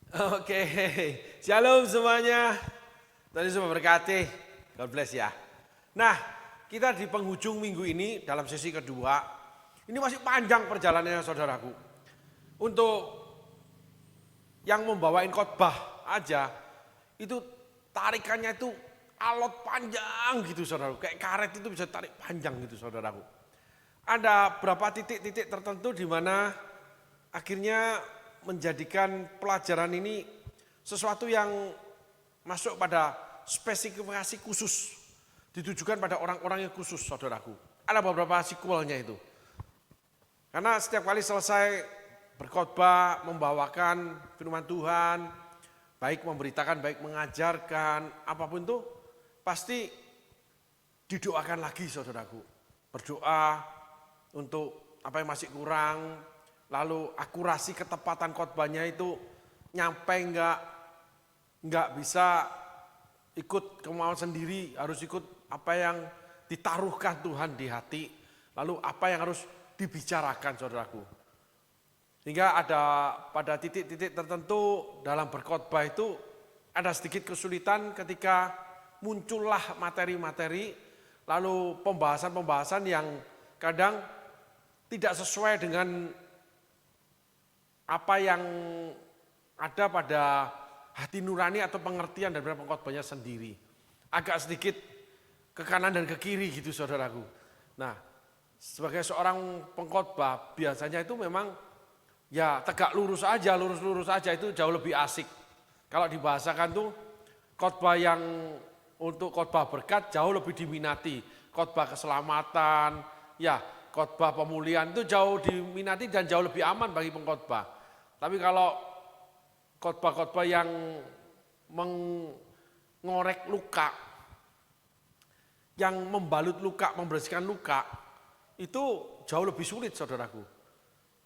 Oke, shalom semuanya. Tuhan Yesus memberkati. God bless ya. Nah, kita di penghujung minggu ini dalam sesi kedua. Ini masih panjang perjalanannya saudaraku. Untuk yang membawain khotbah aja, itu tarikannya itu alot panjang gitu saudaraku. Kayak karet itu bisa tarik panjang gitu saudaraku. Ada berapa titik-titik tertentu di mana akhirnya menjadikan pelajaran ini sesuatu yang masuk pada spesifikasi khusus, ditujukan pada orang-orang yang khusus saudaraku. Ada beberapa sequelnya itu. Karena setiap kali selesai berkhotbah, membawakan firman Tuhan, baik memberitakan, baik mengajarkan, apapun itu, pasti didoakan lagi saudaraku. Berdoa untuk apa yang masih kurang, lalu akurasi ketepatan khotbahnya itu nyampe enggak bisa ikut kemauan sendiri, harus ikut apa yang ditaruhkan Tuhan di hati, lalu apa yang harus dibicarakan saudaraku. Hingga ada pada titik-titik tertentu dalam berkhotbah itu ada sedikit kesulitan ketika muncullah materi-materi, lalu pembahasan-pembahasan yang kadang tidak sesuai dengan apa yang ada pada hati nurani atau pengertian dari pengkhotbahnya sendiri. Agak sedikit ke kanan dan ke kiri gitu saudaraku. Nah, sebagai seorang pengkhotbah biasanya itu memang ya tegak lurus aja, lurus-lurus aja itu jauh lebih asik. Kalau dibahasakan tuh khotbah yang untuk khotbah berkat jauh lebih diminati. Khotbah keselamatan, ya khotbah pemulihan itu jauh diminati dan jauh lebih aman bagi pengkhotbah. Tapi kalau khotbah-khotbah yang mengorek luka, yang membalut luka, membersihkan luka, itu jauh lebih sulit saudaraku.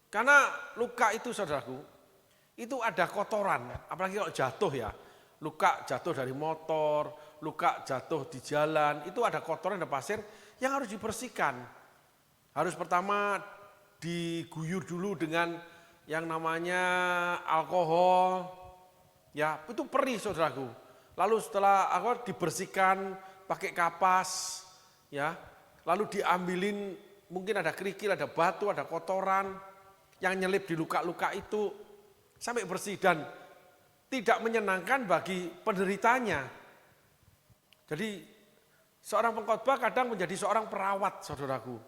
Karena luka itu saudaraku, itu ada kotoran, apalagi kalau jatuh ya. Luka jatuh dari motor, luka jatuh di jalan, itu ada kotoran, ada pasir yang harus dibersihkan. Harus pertama diguyur dulu dengan yang namanya alkohol, ya itu perih saudaraku. Lalu setelah dibersihkan pakai kapas, ya, lalu diambilin mungkin ada kerikil, ada batu, ada kotoran yang nyelip di luka-luka itu sampai bersih dan tidak menyenangkan bagi penderitanya. Jadi seorang pengkhotbah kadang menjadi seorang perawat saudaraku,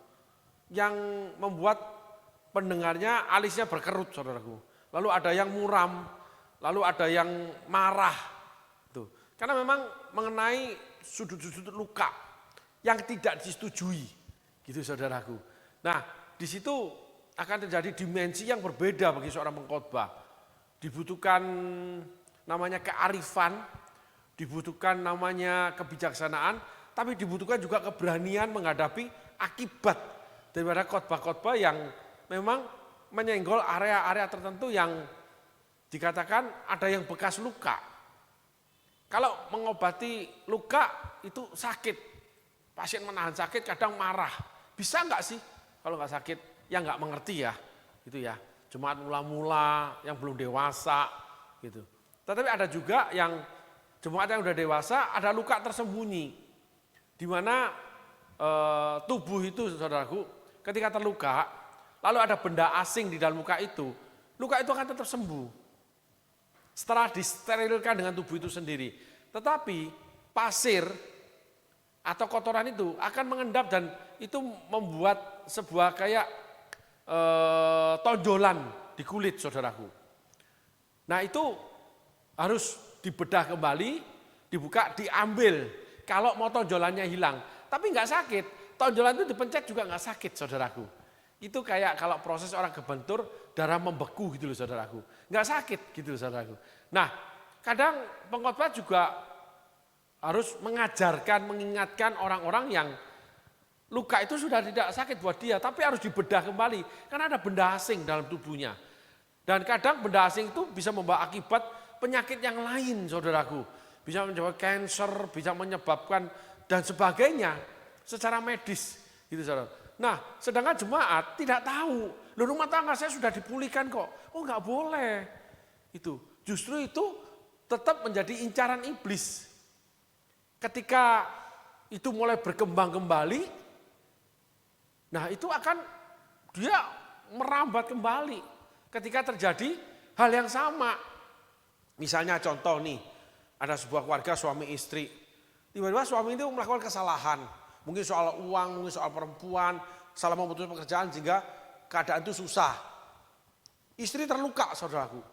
yang membuat pendengarnya alisnya berkerut saudaraku. Lalu ada yang muram, lalu ada yang marah. Tuh. Karena memang mengenai sudut-sudut luka yang tidak disetujui, gitu saudaraku. Nah, di situ akan terjadi dimensi yang berbeda bagi seorang pengkhotbah. Dibutuhkan namanya kearifan, dibutuhkan namanya kebijaksanaan, tapi dibutuhkan juga keberanian menghadapi akibat daripada khotbah-khotbah yang memang menyenggol area-area tertentu yang dikatakan ada yang bekas luka. Kalau mengobati luka itu sakit, pasien menahan sakit kadang marah. Bisa enggak sih kalau enggak sakit? Ya enggak mengerti ya, gitu ya. Jemaat mula-mula yang belum dewasa gitu. Tetapi ada juga yang jemaat yang udah dewasa ada luka tersembunyi. Di mana tubuh itu saudaraku ketika terluka, lalu ada benda asing di dalam luka itu akan tetap sembuh. Setelah disterilkan dengan tubuh itu sendiri. Tetapi pasir atau kotoran itu akan mengendap dan itu membuat sebuah kayak tonjolan di kulit saudaraku. Nah itu harus dibedah kembali, dibuka, diambil. Kalau mau tonjolannya hilang. Tapi enggak sakit, tonjolan itu dipencet juga enggak sakit saudaraku. Itu kayak kalau proses orang kebentur, darah membeku gitu loh saudaraku. Enggak sakit gitu loh saudaraku. Nah, kadang pengkhotbah juga harus mengajarkan, mengingatkan orang-orang yang luka itu sudah tidak sakit buat dia, tapi harus dibedah kembali. Karena ada benda asing dalam tubuhnya. Dan kadang benda asing itu bisa membawa akibat penyakit yang lain saudaraku. Bisa menyebabkan kanker, bisa menyebabkan dan sebagainya secara medis gitu saudara. Nah, sedangkan jemaat tidak tahu. Loh, rumah tangga saya sudah dipulihkan kok. Oh, enggak boleh. Itu. justru itu tetap menjadi incaran iblis. Ketika itu mulai berkembang kembali, nah itu akan dia merambat kembali ketika terjadi hal yang sama. Misalnya contoh nih, ada sebuah keluarga suami istri, tiba-tiba suami itu melakukan kesalahan, mungkin soal uang, mungkin soal perempuan, salah memutuskan pekerjaan sehingga keadaan itu susah. Istri terluka, saudaraku.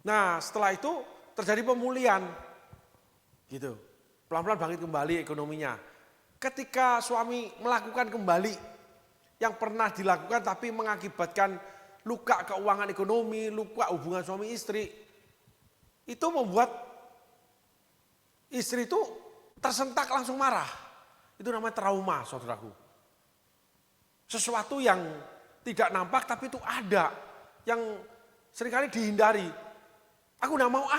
Nah setelah itu terjadi pemulihan, gitu, pelan-pelan bangkit kembali ekonominya. Ketika suami melakukan kembali yang pernah dilakukan tapi mengakibatkan luka keuangan ekonomi, luka hubungan suami istri, itu membuat istri itu tersentak langsung marah. Itu namanya trauma, saudaraku. Sesuatu yang tidak nampak tapi itu ada, yang seringkali dihindari. Aku enggak mau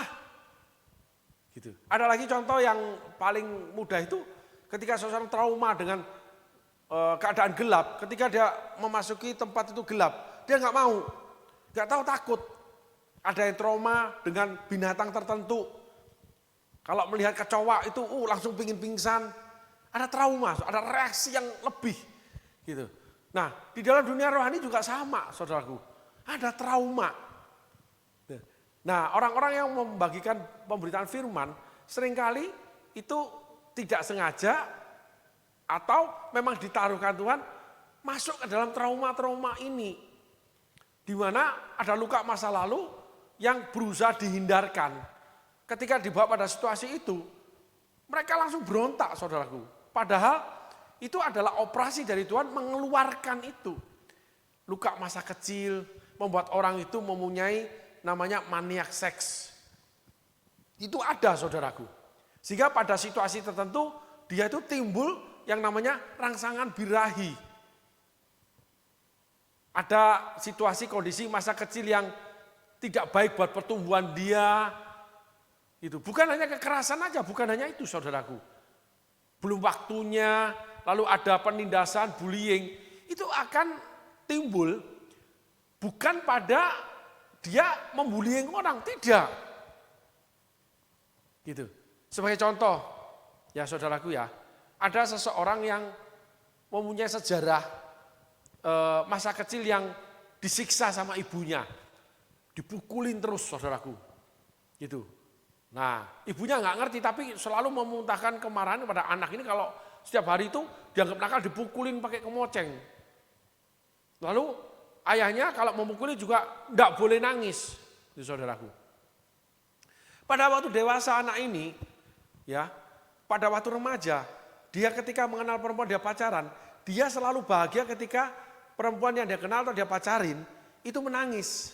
gitu. Ada lagi contoh yang paling mudah itu ketika seseorang trauma dengan keadaan gelap, ketika dia memasuki tempat itu gelap, dia enggak mau, enggak tahu, takut. Ada yang trauma dengan binatang tertentu. Kalau melihat kecoa itu langsung pingin pingsan. Ada trauma, ada reaksi yang lebih gitu. Nah, di dalam dunia rohani juga sama, saudaraku. Ada trauma. Nah, orang-orang yang membagikan pemberitaan firman seringkali itu tidak sengaja atau memang ditaruhkan Tuhan masuk ke dalam trauma-trauma ini. Di mana ada luka masa lalu yang berusaha dihindarkan. Ketika dibawa pada situasi itu, mereka langsung berontak, saudaraku. Padahal itu adalah operasi dari Tuhan mengeluarkan itu. Luka masa kecil membuat orang itu mempunyai namanya maniak seks. Itu ada, saudaraku. Sehingga pada situasi tertentu dia itu timbul yang namanya rangsangan birahi. Ada situasi kondisi masa kecil yang tidak baik buat pertumbuhan dia. Itu bukan hanya kekerasan aja, bukan hanya itu, saudaraku. Belum waktunya, lalu ada penindasan, bullying, itu akan timbul bukan pada dia membullying orang, tidak. Gitu. Sebagai contoh, ya saudaraku ya, ada seseorang yang mempunyai sejarah masa kecil yang disiksa sama ibunya. Dipukulin terus, saudaraku. Gitu. Nah, ibunya nggak ngerti tapi selalu memuntahkan kemarahan kepada anak ini kalau setiap hari itu dianggap nakal, dipukulin pakai kemoceng. Lalu ayahnya kalau memukuli juga nggak boleh nangis, itu saudaraku. Pada waktu dewasa anak ini, ya, pada waktu remaja, dia ketika mengenal perempuan dia pacaran, dia selalu bahagia ketika perempuan yang dia kenal atau dia pacarin itu menangis.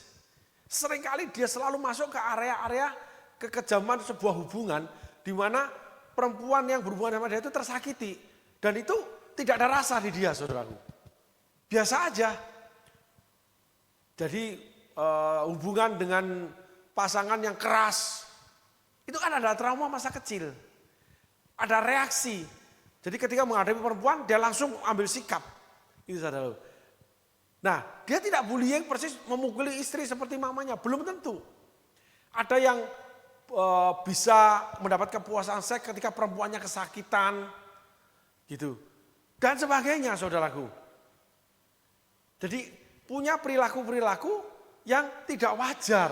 Seringkali dia selalu masuk ke area-area kekejaman sebuah hubungan di mana perempuan yang berhubungan sama dia itu tersakiti. Dan itu tidak ada rasa di dia, saudaraku. Biasa aja. Jadi hubungan dengan pasangan yang keras, itu kan ada trauma masa kecil. Ada reaksi. Jadi ketika menghadapi perempuan, dia langsung ambil sikap. Itu saudaraku. Nah, dia tidak bullying persis memukuli istri seperti mamanya, belum tentu. Ada yang bisa mendapat kepuasan seks ketika perempuannya kesakitan, gitu. Dan sebagainya, saudaraku. Jadi punya perilaku-perilaku yang tidak wajar.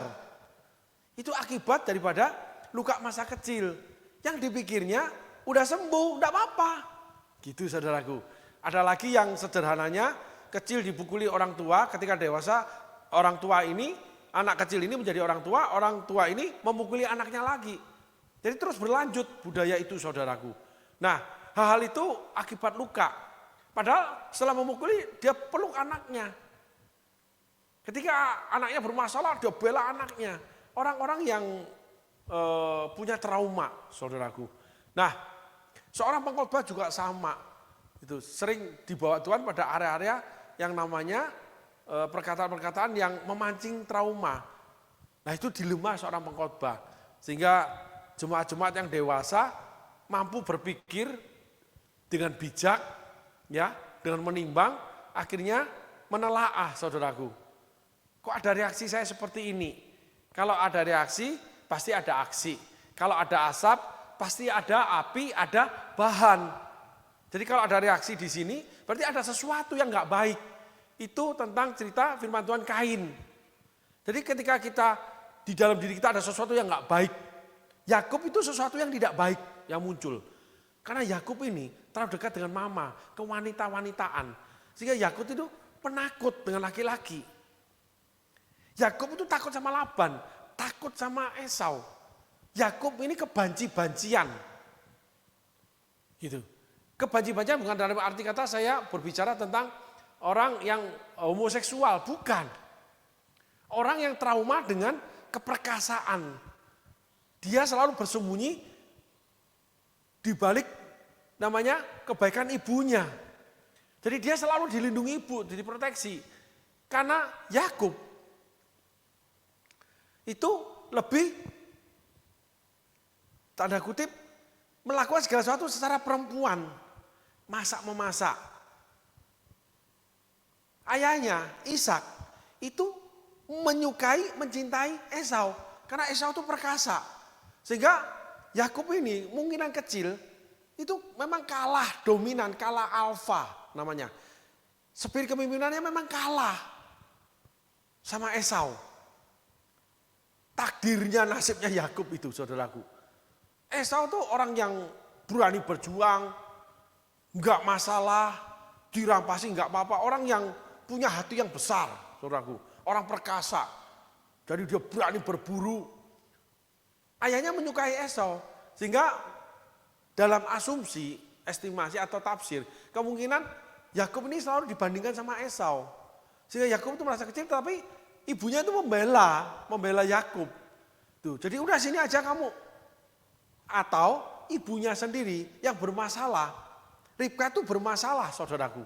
Itu akibat daripada luka masa kecil. Yang dipikirnya udah sembuh, enggak apa-apa. Gitu, saudaraku. Ada lagi yang sederhananya, kecil dipukuli orang tua, ketika dewasa orang tua ini, anak kecil ini menjadi orang tua ini memukuli anaknya lagi. Jadi terus berlanjut budaya itu, saudaraku. Nah, hal-hal itu akibat luka. Padahal setelah memukuli dia peluk anaknya. Ketika anaknya bermasalah dia bela anaknya. Orang-orang yang punya trauma, saudaraku. Nah, seorang pengkhotbah juga sama. Itu sering dibawa Tuhan pada area-area yang namanya perkataan-perkataan yang memancing trauma. Nah, itu dilema seorang pengkhotbah. Sehingga jemaat-jemaat yang dewasa mampu berpikir dengan bijak, ya, dengan menimbang, akhirnya menelaah, saudaraku. Kok ada reaksi saya seperti ini? Kalau ada reaksi, pasti ada aksi. Kalau ada asap, pasti ada api, ada bahan. Jadi kalau ada reaksi di sini, berarti ada sesuatu yang nggak baik. Itu tentang cerita firman Tuhan Kain. Jadi ketika kita di dalam diri kita ada sesuatu yang nggak baik, Yakub itu sesuatu yang tidak baik yang muncul. Karena Yakub ini terlalu dekat dengan mama, kewanita-wanitaan. Sehingga Yakub itu penakut dengan laki-laki. Yakub itu takut sama Laban, takut sama Esau. Yakub ini kebanci-bancian. Gitu. Kebanci-bancian bukan dalam arti kata saya berbicara tentang orang yang homoseksual, bukan. Orang yang trauma dengan keperkasaan. Dia selalu bersembunyi di balik namanya kebaikan ibunya. Jadi dia selalu dilindungi ibu, diproteksi. Karena Yakub itu lebih tanda kutip melakukan segala sesuatu secara perempuan. Masak-memasak. Ayahnya Ishak itu menyukai, mencintai Esau. Karena Esau itu perkasa. Sehingga Yakub ini mungkinan kecil itu memang kalah dominan, kalah alfa namanya. Spirit kepemimpinannya memang kalah sama Esau. Takdirnya, nasibnya Yakub itu, saudaraku. Esau tuh orang yang berani berjuang, nggak masalah, dirampasi nggak apa-apa. Orang yang punya hati yang besar, saudaraku. Orang perkasa. Jadi dia berani berburu. Ayahnya menyukai Esau. Sehingga dalam asumsi, estimasi atau tafsir, kemungkinan Yakub ini selalu dibandingkan sama Esau. Sehingga Yakub itu merasa kecil, tapi ibunya itu membela Yakub. Tuh, jadi udah sini aja kamu. Atau ibunya sendiri yang bermasalah. Ribka itu bermasalah, saudaraku,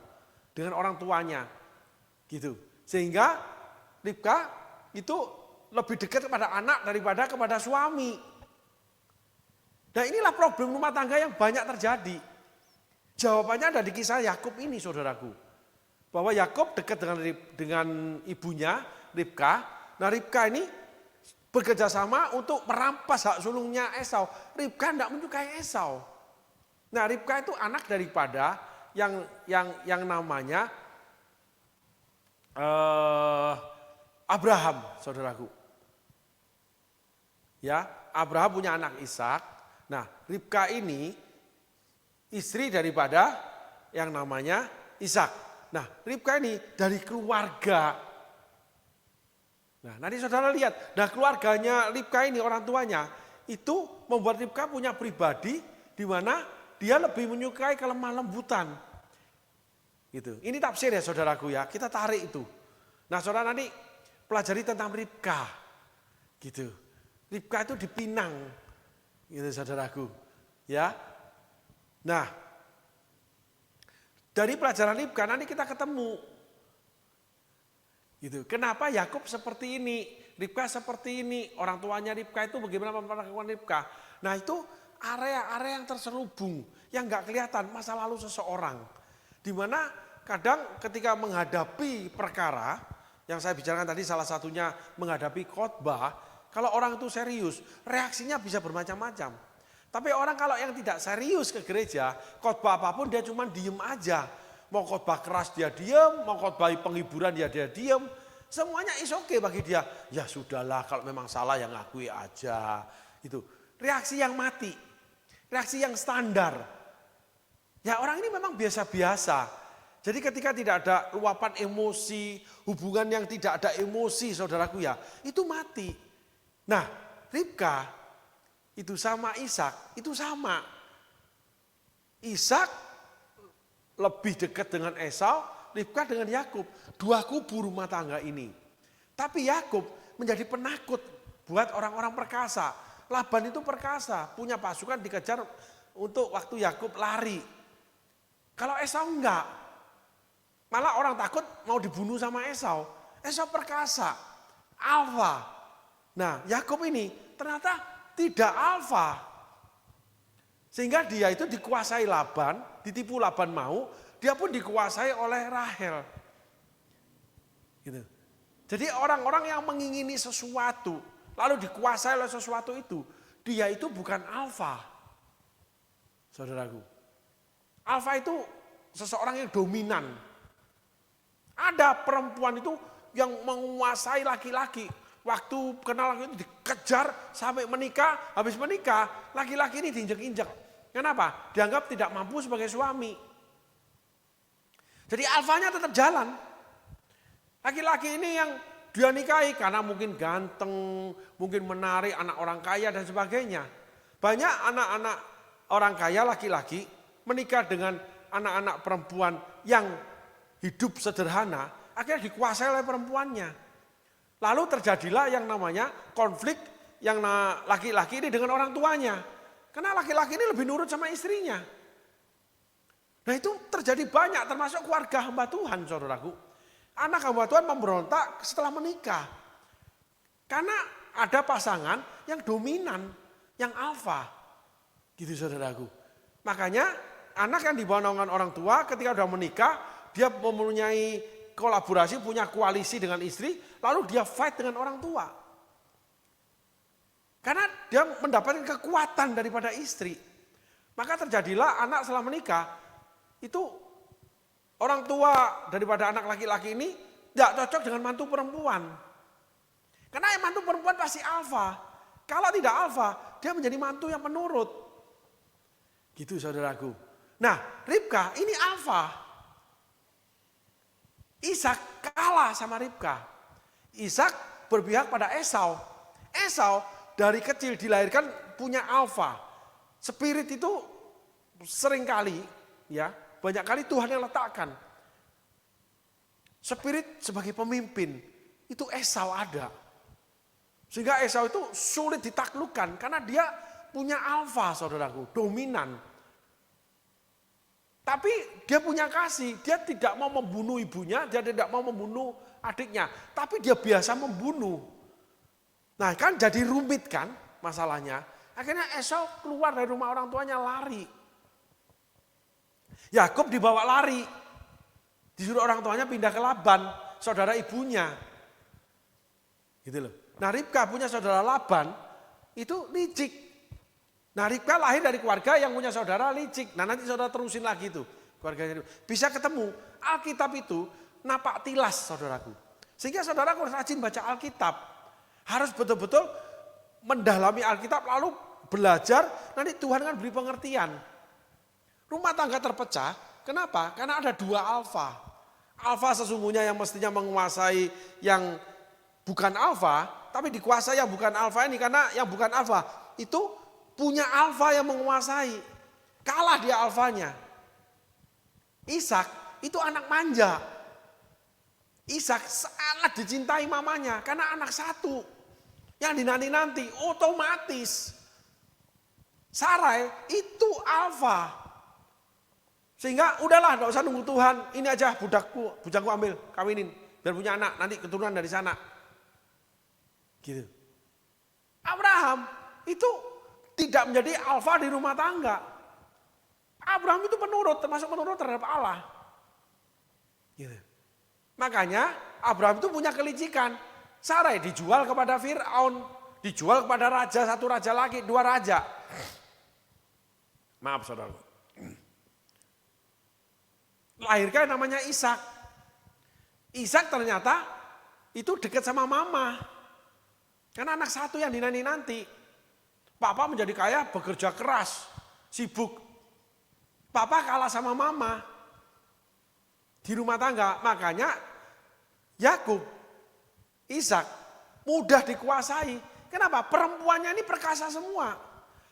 dengan orang tuanya. Gitu. Sehingga Ribka itu lebih dekat kepada anak daripada kepada suami. Nah, inilah problem rumah tangga yang banyak terjadi. Jawabannya ada di kisah Yakub ini, saudaraku. Bahwa Yakub dekat dengan ibunya, Ribka. Nah, Ribka ini bekerja sama untuk merampas hak sulungnya Esau. Ribka tidak menyukai Esau. Nah, Ribka itu anak daripada yang namanya Abraham, saudaraku. Ya, Abraham punya anak Ishak. Nah, Ribka ini istri daripada yang namanya Ishak. Nah, Ribka ini dari keluarga. Nah, nanti saudara lihat, nah keluarganya Ribka ini, orang tuanya, itu membuat Ribka punya pribadi di mana dia lebih menyukai kelemah lembutan. Gitu. Ini tafsir ya saudaraku ya, kita tarik itu. Nah, saudara nanti pelajari tentang Ribka. Gitu. Ribka itu dipinang. Gitu saudaraku. Ya. Nah, dari pelajaran Ribka nanti kita ketemu. Gitu. Kenapa Yakub seperti ini, Ribka seperti ini, orang tuanya Ribka itu bagaimana memperlakukan Ribka. Nah, itu area-area yang terselubung, yang nggak kelihatan masa lalu seseorang. Di mana kadang ketika menghadapi perkara, yang saya bicarakan tadi salah satunya menghadapi khotbah, kalau orang itu serius, reaksinya bisa bermacam-macam. Tapi orang kalau yang tidak serius ke gereja, khotbah apapun dia cuma diem aja. Mau khotbah keras dia diem, mau khotbah penghiburan dia diem. Semuanya is oke bagi dia. Ya sudahlah, kalau memang salah ya ngakui aja. Itu reaksi yang mati, reaksi yang standar. Ya orang ini memang biasa-biasa. Jadi ketika tidak ada luapan emosi, hubungan yang tidak ada emosi, saudaraku ya, itu mati. Nah, Ribka itu sama Ishak, itu sama. Ishak lebih dekat dengan Esau, Ribka dengan Yakub. Dua kubu rumah tangga ini. Tapi Yakub menjadi penakut buat orang-orang perkasa. Laban itu perkasa, punya pasukan dikejar untuk waktu Yakub lari. Kalau Esau enggak. Malah orang takut mau dibunuh sama Esau. Esau perkasa, alfa. Nah, Yakub ini ternyata tidak alfa. Sehingga dia itu dikuasai Laban, ditipu Laban mau, dia pun dikuasai oleh Rahel. Gitu. Jadi orang-orang yang mengingini sesuatu, lalu dikuasai oleh sesuatu itu, dia itu bukan alfa. Saudaraku. Alfa itu seseorang yang dominan. Ada perempuan itu yang menguasai laki-laki. Waktu kenal laki itu dikejar sampai menikah, habis menikah laki-laki ini diinjak-injak. Kenapa? Dianggap tidak mampu sebagai suami. Jadi alfanya tetap jalan. Laki-laki ini yang dia nikahi karena mungkin ganteng, mungkin menarik, anak orang kaya dan sebagainya. Banyak anak-anak orang kaya laki-laki menikah dengan anak-anak perempuan yang hidup sederhana, akhirnya dikuasai oleh perempuannya. Lalu terjadilah yang namanya konflik yang laki-laki ini dengan orang tuanya. Karena laki-laki ini lebih nurut sama istrinya. Nah itu terjadi banyak termasuk keluarga hamba Tuhan, saudaraku. Anak hamba Tuhan memberontak setelah menikah. Karena ada pasangan yang dominan, yang alfa. Gitu saudaraku. Makanya anak yang dibawa naungan orang tua ketika sudah menikah, dia mempunyai kolaborasi, punya koalisi dengan istri, lalu dia fight dengan orang tua. Karena dia mendapatkan kekuatan daripada istri. Maka terjadilah anak setelah menikah, itu orang tua daripada anak laki-laki ini tidak cocok dengan mantu perempuan. Karena yang mantu perempuan pasti alfa. Kalau tidak alfa, dia menjadi mantu yang penurut. Gitu saudaraku. Nah, Ribka ini alfa. Ishak kalah sama Ribka. Ishak berpihak pada Esau. Esau dari kecil dilahirkan punya alfa. Spirit itu seringkali ya, banyak kali Tuhan yang letakkan. Spirit sebagai pemimpin itu Esau ada. Sehingga Esau itu sulit ditaklukkan karena dia punya alfa, saudaraku, dominan. Tapi dia punya kasih, dia tidak mau membunuh ibunya, dia tidak mau membunuh adiknya. Tapi dia biasa membunuh. Nah kan jadi rumit kan masalahnya. Akhirnya Esau keluar dari rumah orang tuanya lari. Yakub dibawa lari. Disuruh orang tuanya pindah ke Laban, saudara ibunya. Gitu loh. Nah Ribka punya saudara Laban, itu licik. Nah Ribka lahir dari keluarga yang punya saudara licik. Nah nanti saudara terusin lagi tuh. Keluarganya bisa ketemu. Alkitab itu napak tilas saudaraku. Sehingga saudara harus rajin baca Alkitab. Harus betul-betul mendalami Alkitab lalu belajar. Nanti Tuhan kan beri pengertian. Rumah tangga terpecah. Kenapa? Karena ada dua alfa. Alfa sesungguhnya yang mestinya menguasai yang bukan alfa. Tapi dikuasai yang bukan alfa ini. Karena yang bukan alfa itu punya alfa yang menguasai. Kalah dia alfanya. Ishak itu anak manja. Ishak sangat dicintai mamanya karena anak satu. Yang dinanti-nanti otomatis. Sarai itu alfa. Sehingga udahlah enggak usah nunggu Tuhan. Ini aja bujangku ambil, kawinin. Biar punya anak, nanti keturunan dari sana. Gitu. Abraham itu tidak menjadi alfa di rumah tangga. Abraham itu penurut, termasuk penurut terhadap Allah. Gitu. Makanya Abraham itu punya kelicikan. Sarai dijual kepada Fir'aun, dijual kepada raja, satu raja lagi, dua raja. Maaf saudara. Lahirkan namanya Ishak. Ishak ternyata itu dekat sama mama. Karena anak satu yang dinanti-nanti. Papa menjadi kaya, bekerja keras, sibuk. Papa kalah sama mama di rumah tangga. Makanya Yakub, Ishak mudah dikuasai. Kenapa? Perempuannya ini perkasa semua.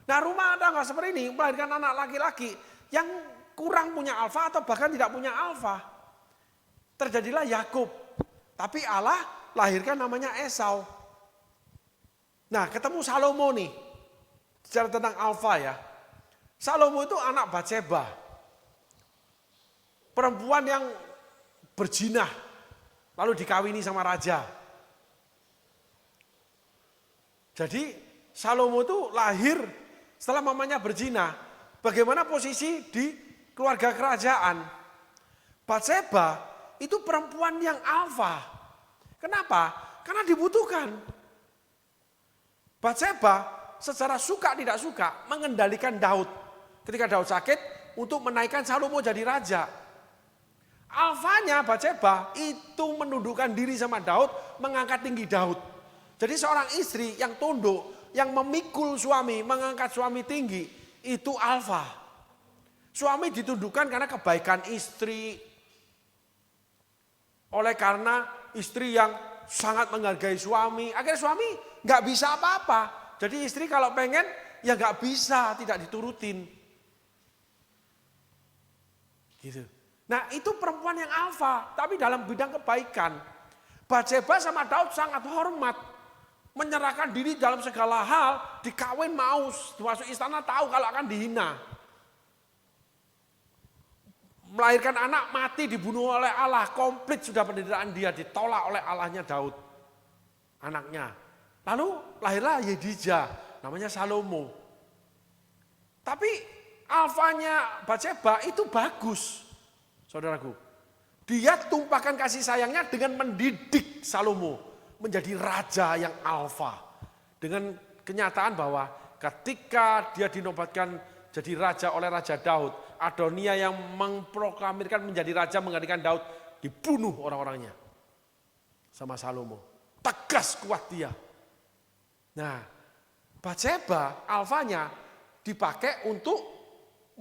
Nah rumah tangga seperti ini melahirkan anak laki-laki yang kurang punya alfa atau bahkan tidak punya alfa. Terjadilah Yakub. Tapi Allah lahirkan namanya Esau. Nah ketemu Salomo nih. Bicara tentang alfa ya. Salomo itu anak Batseba. Perempuan yang berjinah. Lalu dikawini sama raja. Jadi Salomo itu lahir setelah mamanya berjinah. Bagaimana posisi di keluarga kerajaan? Batseba itu perempuan yang alfa. Kenapa? Karena dibutuhkan. Batseba secara suka tidak suka mengendalikan Daud. Ketika Daud sakit untuk menaikkan Salomo jadi raja. Alfanya Batseba itu menundukkan diri sama Daud, mengangkat tinggi Daud. Jadi seorang istri yang tunduk, yang memikul suami, mengangkat suami tinggi, itu alfa. Suami ditundukkan karena kebaikan istri. Oleh karena istri yang sangat menghargai suami, akhirnya suami nggak bisa apa-apa. Jadi istri kalau pengen ya nggak bisa, tidak diturutin. Gitu. Nah itu perempuan yang alfa, tapi dalam bidang kebaikan. Batseba sama Daud sangat hormat, menyerahkan diri dalam segala hal, dikawin mau, masuk istana tahu kalau akan dihina. Melahirkan anak mati dibunuh oleh Allah, komplit sudah penderitaan dia, ditolak oleh Allahnya Daud, anaknya. Lalu lahirlah Yedija, namanya Salomo. Tapi alfanya Batseba itu bagus, saudaraku. Dia tumpahkan kasih sayangnya dengan mendidik Salomo menjadi raja yang alfa. Dengan kenyataan bahwa ketika dia dinobatkan jadi raja oleh Raja Daud, Adonia yang memproklamirkan menjadi raja menggantikan Daud, dibunuh orang-orangnya sama Salomo. Tegas kuat dia. Nah, Batseba alfanya dipakai untuk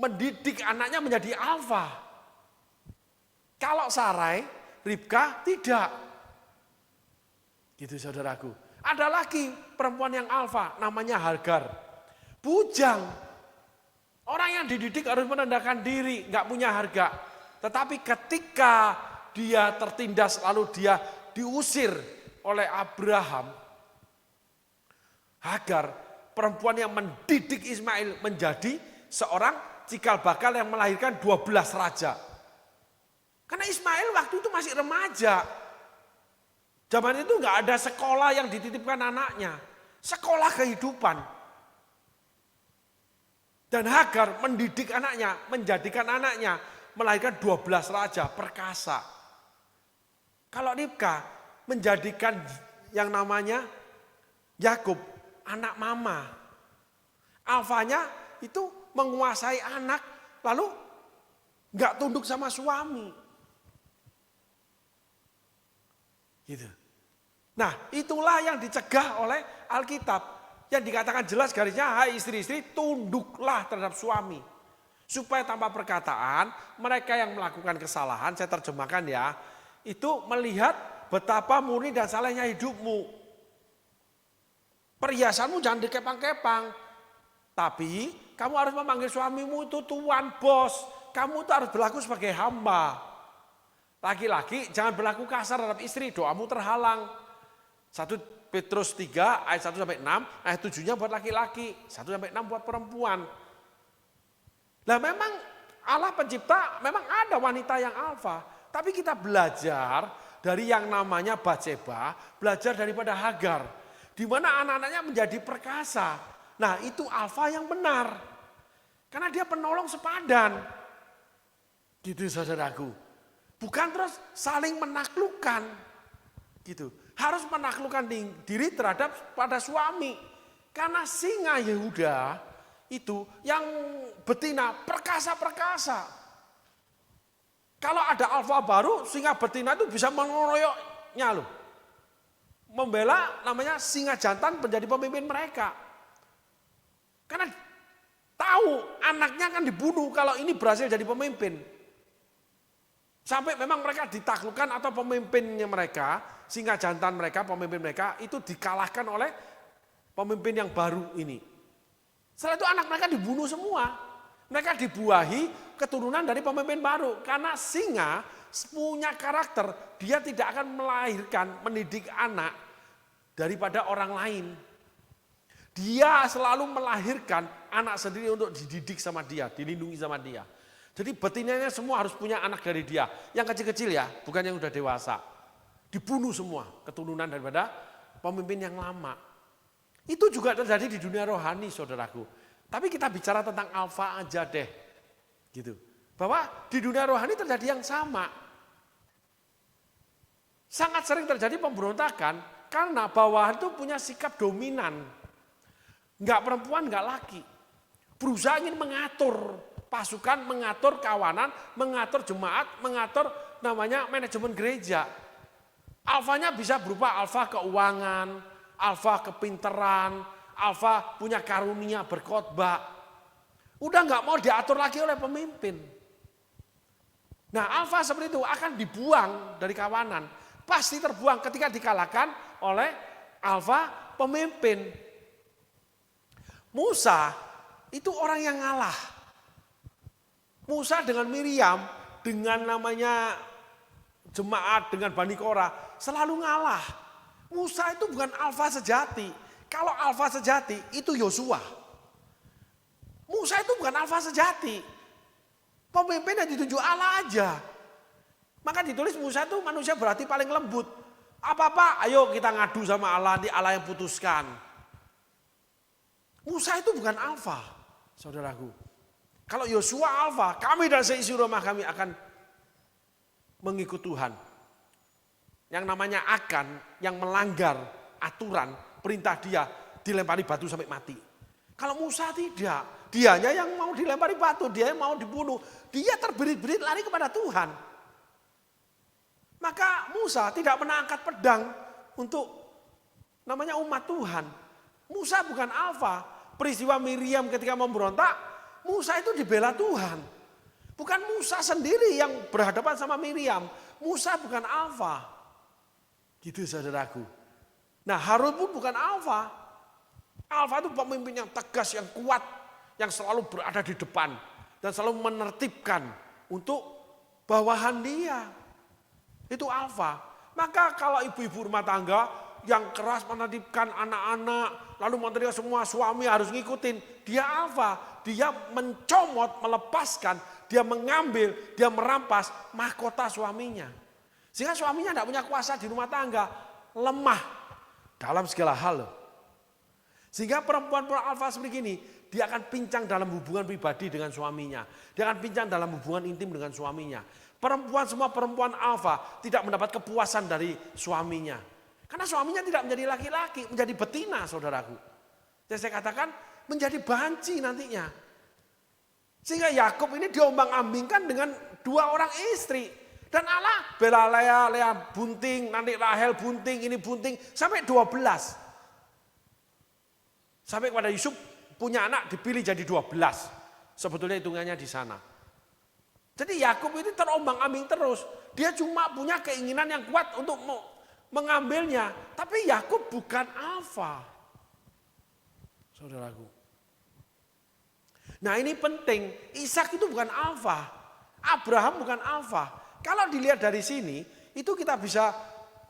mendidik anaknya menjadi alfa. Kalau Sarai, Ribka tidak. Gitu saudaraku. Ada lagi perempuan yang alfa, namanya Hagar. Bujang. Orang yang dididik harus merendahkan diri, nggak punya harga. Tetapi ketika dia tertindas lalu dia diusir oleh Abraham, Hagar, perempuan yang mendidik Ismail menjadi seorang cikal bakal yang melahirkan 12 raja. Karena Ismail waktu itu masih remaja. Zaman itu nggak ada sekolah yang dititipkan anaknya. Sekolah kehidupan. Dan Hagar mendidik anaknya, menjadikan anaknya melahirkan 12 raja perkasa. Kalau Ribka menjadikan yang namanya Yakub anak mama. Alfanya itu menguasai anak lalu nggak tunduk sama suami. Gitu. Nah, itulah yang dicegah oleh Alkitab. Yang dikatakan jelas garisnya, hai istri-istri tunduklah terhadap suami. Supaya tanpa perkataan, mereka yang melakukan kesalahan, saya terjemahkan ya, itu melihat betapa murni dan salehnya hidupmu. Perhiasanmu jangan dikepang-kepang. Tapi kamu harus memanggil suamimu itu tuan, bos. Kamu itu harus berlaku sebagai hamba. Laki-laki jangan berlaku kasar terhadap istri, doamu terhalang. 1 Petrus 3 ayat 1-6, ayat 7-nya buat laki-laki, 1-6 buat perempuan. Nah memang Allah pencipta memang ada wanita yang alfa. Tapi kita belajar dari yang namanya Batseba, belajar daripada Hagar. Di mana anak-anaknya menjadi perkasa. Nah itu alfa yang benar. Karena dia penolong sepadan. Gitu saudaraku. Bukan terus saling menaklukkan. Gitu. Harus menaklukkan diri terhadap pada suami. Karena singa Yehuda itu yang betina perkasa-perkasa. Kalau ada alfa baru, singa betina itu bisa mengeroyoknya loh. Membela namanya singa jantan menjadi pemimpin mereka. Karena tahu anaknya akan dibunuh kalau ini berhasil jadi pemimpin. Sampai memang mereka ditaklukkan atau pemimpinnya mereka, singa jantan mereka, pemimpin mereka itu dikalahkan oleh pemimpin yang baru ini. Setelah itu anak mereka dibunuh semua. Mereka dibuahi keturunan dari pemimpin baru. Karena singa punya karakter, dia tidak akan melahirkan, mendidik anak daripada orang lain. Dia selalu melahirkan anak sendiri untuk dididik sama dia, dilindungi sama dia. Jadi betinanya semua harus punya anak dari dia. Yang kecil-kecil ya, bukan yang udah dewasa. Dibunuh semua keturunan daripada pemimpin yang lama. Itu juga terjadi di dunia rohani saudaraku. Tapi kita bicara tentang alfa aja deh. Gitu. Bahwa di dunia rohani terjadi yang sama. Sangat sering terjadi pemberontakan karena bawahan itu punya sikap dominan. Enggak perempuan, enggak laki. Berusaha ingin mengatur pasukan, mengatur kawanan, mengatur jemaat, mengatur namanya manajemen gereja. Alfanya bisa berupa alfa keuangan, alfa kepinteran, alfa punya karunia berkhotbah. Udah enggak mau diatur lagi oleh pemimpin. Nah, alfa seperti itu akan dibuang dari kawanan. Pasti terbuang ketika dikalahkan oleh alfa pemimpin. Musa itu orang yang ngalah. Musa dengan Miriam, dengan namanya jemaat, dengan Bani Korah, selalu ngalah. Musa itu bukan alfa sejati. Kalau alfa sejati itu Yosua. Musa itu bukan alfa sejati. Pemimpin yang ditunjuk Allah aja. Maka ditulis Musa itu manusia berarti paling lembut. Apa-apa ayo kita ngadu sama Allah, di Allah yang putuskan. Musa itu bukan alfa, saudaraku. Kalau Yosua alfa, kami dan seisi rumah kami akan mengikut Tuhan. Yang namanya akan, yang melanggar aturan, perintah dia, dilempari batu sampai mati. Kalau Musa tidak, dianya yang mau dilempari batu, dia yang mau dibunuh. Dia terberit-berit lari kepada Tuhan. Maka Musa tidak pernah angkat pedang untuk namanya umat Tuhan. Musa bukan alfa. Peristiwa Miriam ketika memberontak, Musa itu dibela Tuhan. Bukan Musa sendiri yang berhadapan sama Miriam. Musa bukan alfa. Gitu saudaraku. Nah, Harun pun bukan alfa. Alfa itu pemimpin yang tegas, yang kuat, yang selalu berada di depan dan selalu menertibkan untuk bawahan dia. Itu alfa. Maka kalau ibu-ibu rumah tangga yang keras menertibkan anak-anak, lalu menterikan semua suami harus ngikutin, dia alfa. Dia mencomot, melepaskan, dia mengambil, dia merampas mahkota suaminya. Sehingga suaminya tidak punya kuasa di rumah tangga, lemah dalam segala hal. Sehingga perempuan-perempuan alfa seperti ini, dia akan pincang dalam hubungan pribadi dengan suaminya. Dia akan pincang dalam hubungan intim dengan suaminya. Semua perempuan alfa tidak mendapat kepuasan dari suaminya. Karena suaminya tidak menjadi laki-laki, menjadi betina, saudaraku. Jadi saya katakan menjadi banci nantinya. Sehingga Yakub ini diombang-ambingkan dengan 2 orang istri. Dan Allah bela Lea bunting, nanti Rahel bunting, ini bunting, sampai 12. Sampai kepada Yusuf punya anak dipilih jadi 12. Sebetulnya hitungannya di sana. Jadi Yakub ini terombang-ambing terus. Dia cuma punya keinginan yang kuat untuk mengambilnya. Tapi Yakub bukan alfa. Saudaraku. Nah ini penting. Ishak itu bukan alfa. Abraham bukan alfa. Kalau dilihat dari sini, itu kita bisa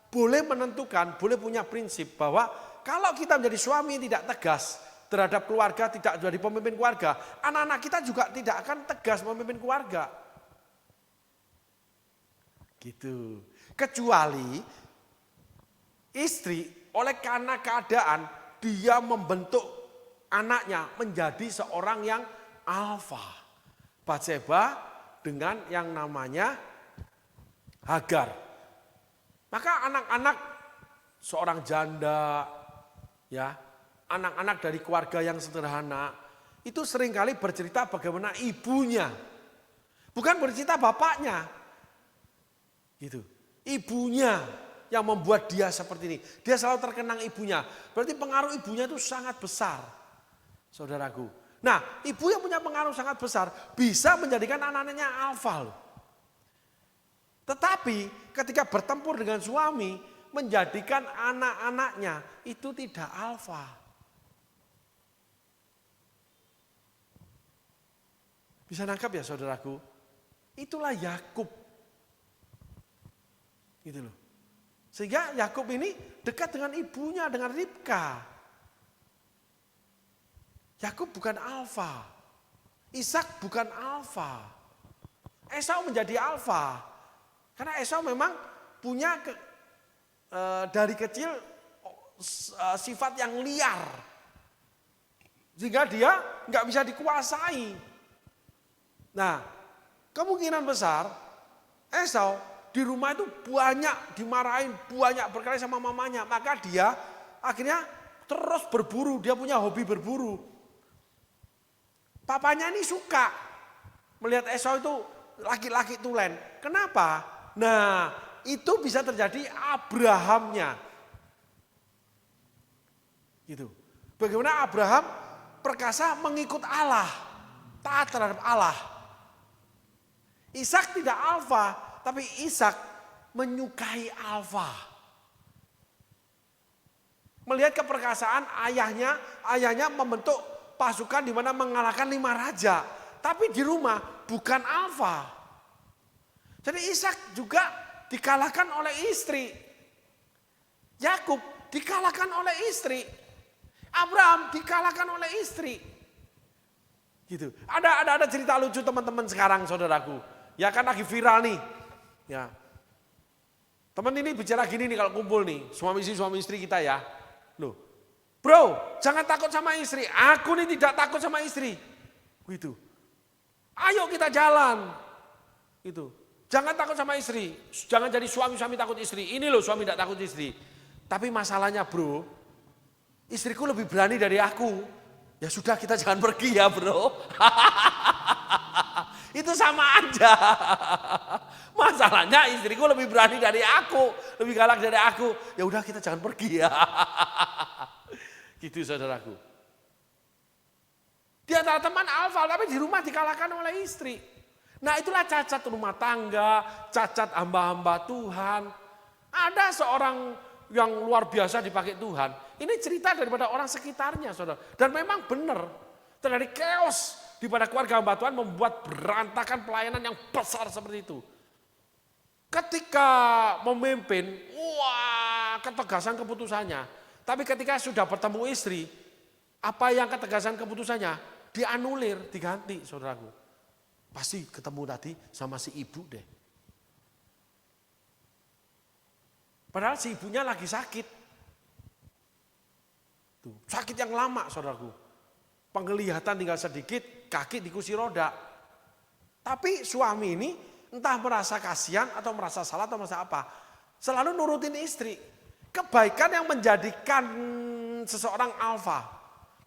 boleh menentukan, boleh punya prinsip bahwa kalau kita menjadi suami yang tidak tegas terhadap keluarga, tidak jadi pemimpin keluarga, anak-anak kita juga tidak akan tegas memimpin keluarga. Gitu. Kecuali istri oleh karena keadaan dia membentuk anaknya menjadi seorang yang alfa. Batseba dengan yang namanya Hagar. Maka anak-anak seorang janda, ya, anak-anak dari keluarga yang sederhana itu seringkali bercerita bagaimana ibunya, bukan bercerita bapaknya, gitu. Ibunya yang membuat dia seperti ini. Dia selalu terkenang ibunya. Berarti pengaruh ibunya itu sangat besar, saudaraku. Nah, ibu yang punya pengaruh sangat besar bisa menjadikan anak-anaknya alfa loh. Tetapi ketika bertempur dengan suami, menjadikan anak-anaknya itu tidak alfa. Bisa nangkap ya saudaraku? Itulah Yakub. Gitu loh. Sehingga Yakub ini dekat dengan ibunya, dengan Ribka. Yakub bukan alfa. Ishak bukan alfa. Esau menjadi alfa. Karena Esau memang punya dari kecil sifat yang liar. Sehingga dia nggak bisa dikuasai. Nah, kemungkinan besar Esau di rumah itu banyak dimarahin, banyak berkelahi sama mamanya. Maka dia akhirnya terus berburu, dia punya hobi berburu. Papanya ini suka melihat Esau itu laki-laki tulen. Kenapa? Nah, itu bisa terjadi Abrahamnya. Gitu. Bagaimana Abraham perkasa mengikut Allah, taat terhadap Allah. Ishak tidak alfa, tapi Ishak menyukai alfa. Melihat keperkasaan ayahnya membentuk pasukan di mana mengalahkan 5 raja. Tapi di rumah bukan alfa. Jadi Ishak juga dikalahkan oleh istri. Yakub dikalahkan oleh istri. Abraham dikalahkan oleh istri. Gitu. Ada cerita lucu teman-teman sekarang, saudaraku. Ya kan lagi viral nih. Ya. Teman ini bicara gini nih kalau kumpul nih, suami istri kita ya. Loh, bro, jangan takut sama istri. Aku nih tidak takut sama istri. Gitu. Ayo kita jalan. Gitu. Jangan takut sama istri. Jangan jadi suami takut istri. Ini loh suami tidak takut istri. Tapi masalahnya bro, istriku lebih berani dari aku. Ya sudah kita jangan pergi ya bro. Itu sama aja. Masalahnya istriku lebih berani dari aku, lebih galak dari aku. Ya udah kita jangan pergi ya. Gitu saudaraku. Di antara teman alfa tapi di rumah dikalahkan oleh istri. Nah itulah cacat rumah tangga, cacat hamba-hamba Tuhan. Ada seorang yang luar biasa dipakai Tuhan. Ini cerita daripada orang sekitarnya saudara. Dan memang benar. Terjadi chaos di pada keluarga hamba Tuhan membuat berantakan pelayanan yang besar seperti itu. Ketika memimpin, wah ketegasan keputusannya. Tapi ketika sudah bertemu istri, apa yang ketegasan keputusannya? Dianulir, diganti saudaraku. Pasti ketemu tadi sama si ibu deh. Padahal si ibunya lagi sakit. Tuh, sakit yang lama saudaraku. Penglihatan tinggal sedikit, kaki di kursi roda. Tapi suami ini entah merasa kasihan atau merasa salah atau merasa apa. Selalu nurutin istri. Kebaikan yang menjadikan seseorang alfa.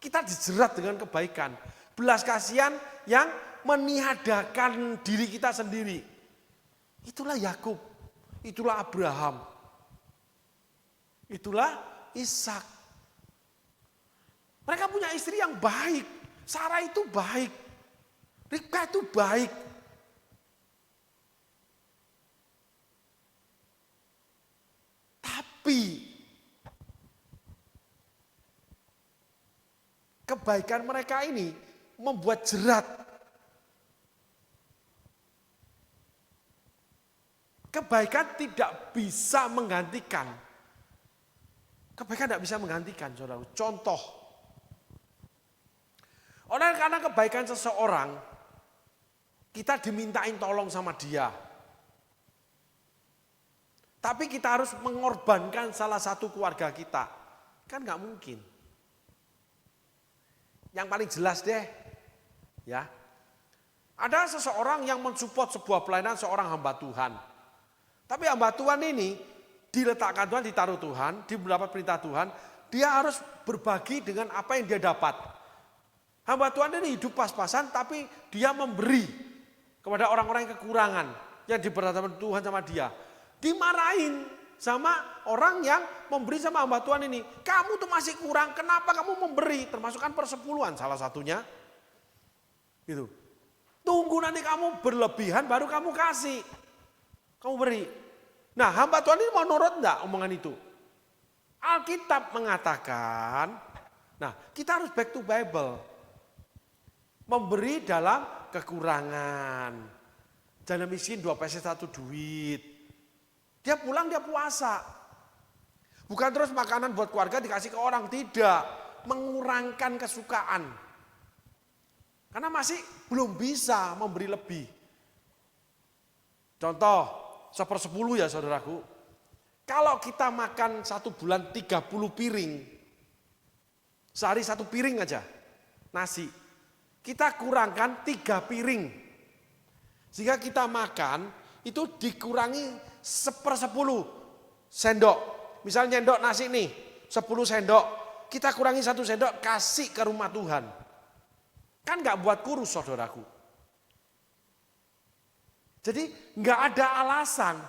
Kita dijerat dengan kebaikan. Belas kasihan yang meniadakan diri kita sendiri. Itulah Yakub. Itulah Abraham. Itulah Ishak. Mereka punya istri yang baik. Sarah itu baik. Ribka itu baik. Tapi kebaikan mereka ini membuat jerat. Kebaikan tidak bisa menggantikan. Kebaikan tidak bisa menggantikan, saudara. Contoh. Oleh karena kebaikan seseorang, kita dimintain tolong sama dia. Tapi kita harus mengorbankan salah satu keluarga kita. Kan gak mungkin. Yang paling jelas deh. Ya. Ada seseorang yang mensupport sebuah pelayanan seorang hamba Tuhan. Tapi hamba Tuhan ini diletakkan Tuhan, ditaruh Tuhan, mendapat perintah Tuhan. Dia harus berbagi dengan apa yang dia dapat. Hamba Tuhan ini hidup pas-pasan tapi dia memberi kepada orang-orang yang kekurangan. Yang diberhadapan Tuhan sama dia. Dimarahin sama orang yang memberi sama hamba Tuhan ini. Kamu tuh masih kurang, kenapa kamu memberi? Termasuk kan persepuluhan salah satunya. Gitu. Tunggu nanti kamu berlebihan baru kamu kasih. Kamu beri. Nah hamba Tuhan ini mau nurut enggak omongan itu? Alkitab mengatakan, nah kita harus back to Bible. Memberi dalam kekurangan. Janda miskin 2 peser 1 duit. Dia pulang dia puasa. Bukan terus makanan buat keluarga dikasih ke orang. Tidak. Mengurangkan kesukaan. Karena masih belum bisa memberi lebih. Contoh. 1/10 ya saudaraku. Kalau kita makan 1 bulan 30 piring. Sehari 1 piring aja. Nasi. Kita kurangkan 3 piring. Sehingga kita makan itu dikurangi 1/10 sendok. Misalnya nyendok nasi nih 10 sendok. kita kurangi 1 sendok, kasih ke rumah Tuhan. Kan nggak buat kurus saudaraku. Jadi nggak ada alasan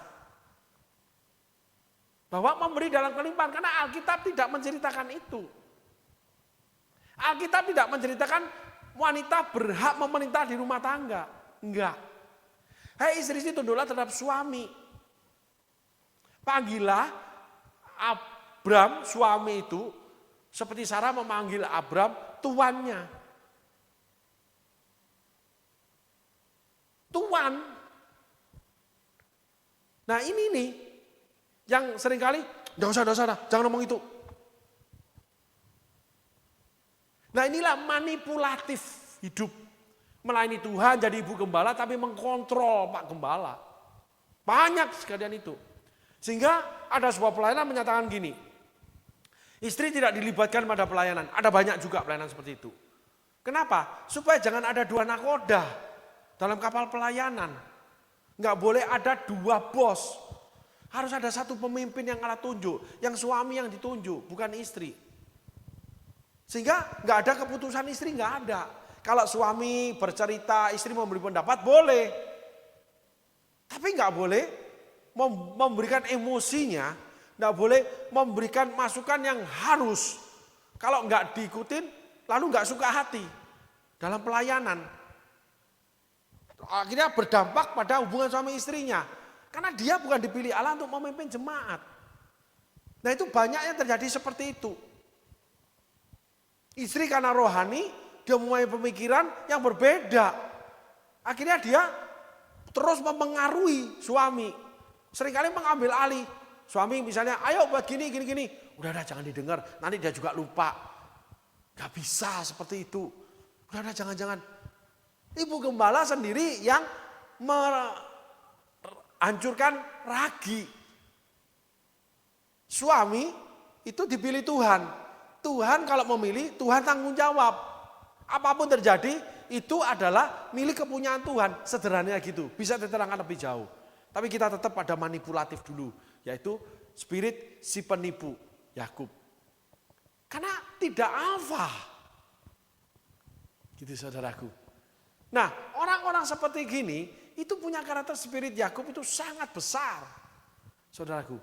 bahwa memberi dalam kelimpahan, karena Alkitab tidak menceritakan itu. Alkitab tidak menceritakan wanita berhak memerintah di rumah tangga. Enggak. Hei istri-istri, tunduklah terhadap suami. Panggillah Abram, suami itu, seperti Sarah memanggil Abram tuannya. Tuan. Nah ini nih, yang seringkali, jangan usah, jangan ngomong itu. Nah inilah manipulatif hidup. Melayani Tuhan jadi ibu gembala tapi mengkontrol Pak Gembala. Banyak sekalian itu. Sehingga ada sebuah pelayanan menyatakan gini. Istri tidak dilibatkan pada pelayanan. Ada banyak juga pelayanan seperti itu. Kenapa? Supaya jangan ada 2 nakoda dalam kapal pelayanan. Enggak boleh ada 2 bos. Harus ada 1 pemimpin yang Allah tunjuk. Yang suami yang ditunjuk, bukan istri. Sehingga nggak ada keputusan istri, nggak ada. Kalau suami bercerita, istri memberi pendapat, boleh. Tapi nggak boleh memberikan emosinya, nggak boleh memberikan masukan yang harus. Kalau nggak diikutin, lalu nggak suka hati dalam pelayanan. Akhirnya berdampak pada hubungan suami istrinya. Karena dia bukan dipilih Allah untuk memimpin jemaat. Nah itu banyak yang terjadi seperti itu. Istri karena rohani, dia mempunyai pemikiran yang berbeda. Akhirnya dia terus mempengaruhi suami. Seringkali mengambil alih. Suami misalnya, ayo buat gini. Udah jangan didengar, nanti dia juga lupa. Gak bisa seperti itu. Udah jangan. Ibu gembala sendiri yang menghancurkan ragi. Suami itu dipilih Tuhan. Tuhan kalau memilih, Tuhan tanggung jawab. Apapun terjadi, itu adalah milik kepunyaan Tuhan. Sederhananya gitu, bisa diterangkan lebih jauh. Tapi kita tetap pada manipulatif dulu, yaitu spirit si penipu, Yakub. Karena tidak alfa. Gitu saudaraku. Nah, orang-orang seperti gini, itu punya karakter spirit Yakub itu sangat besar. Saudaraku.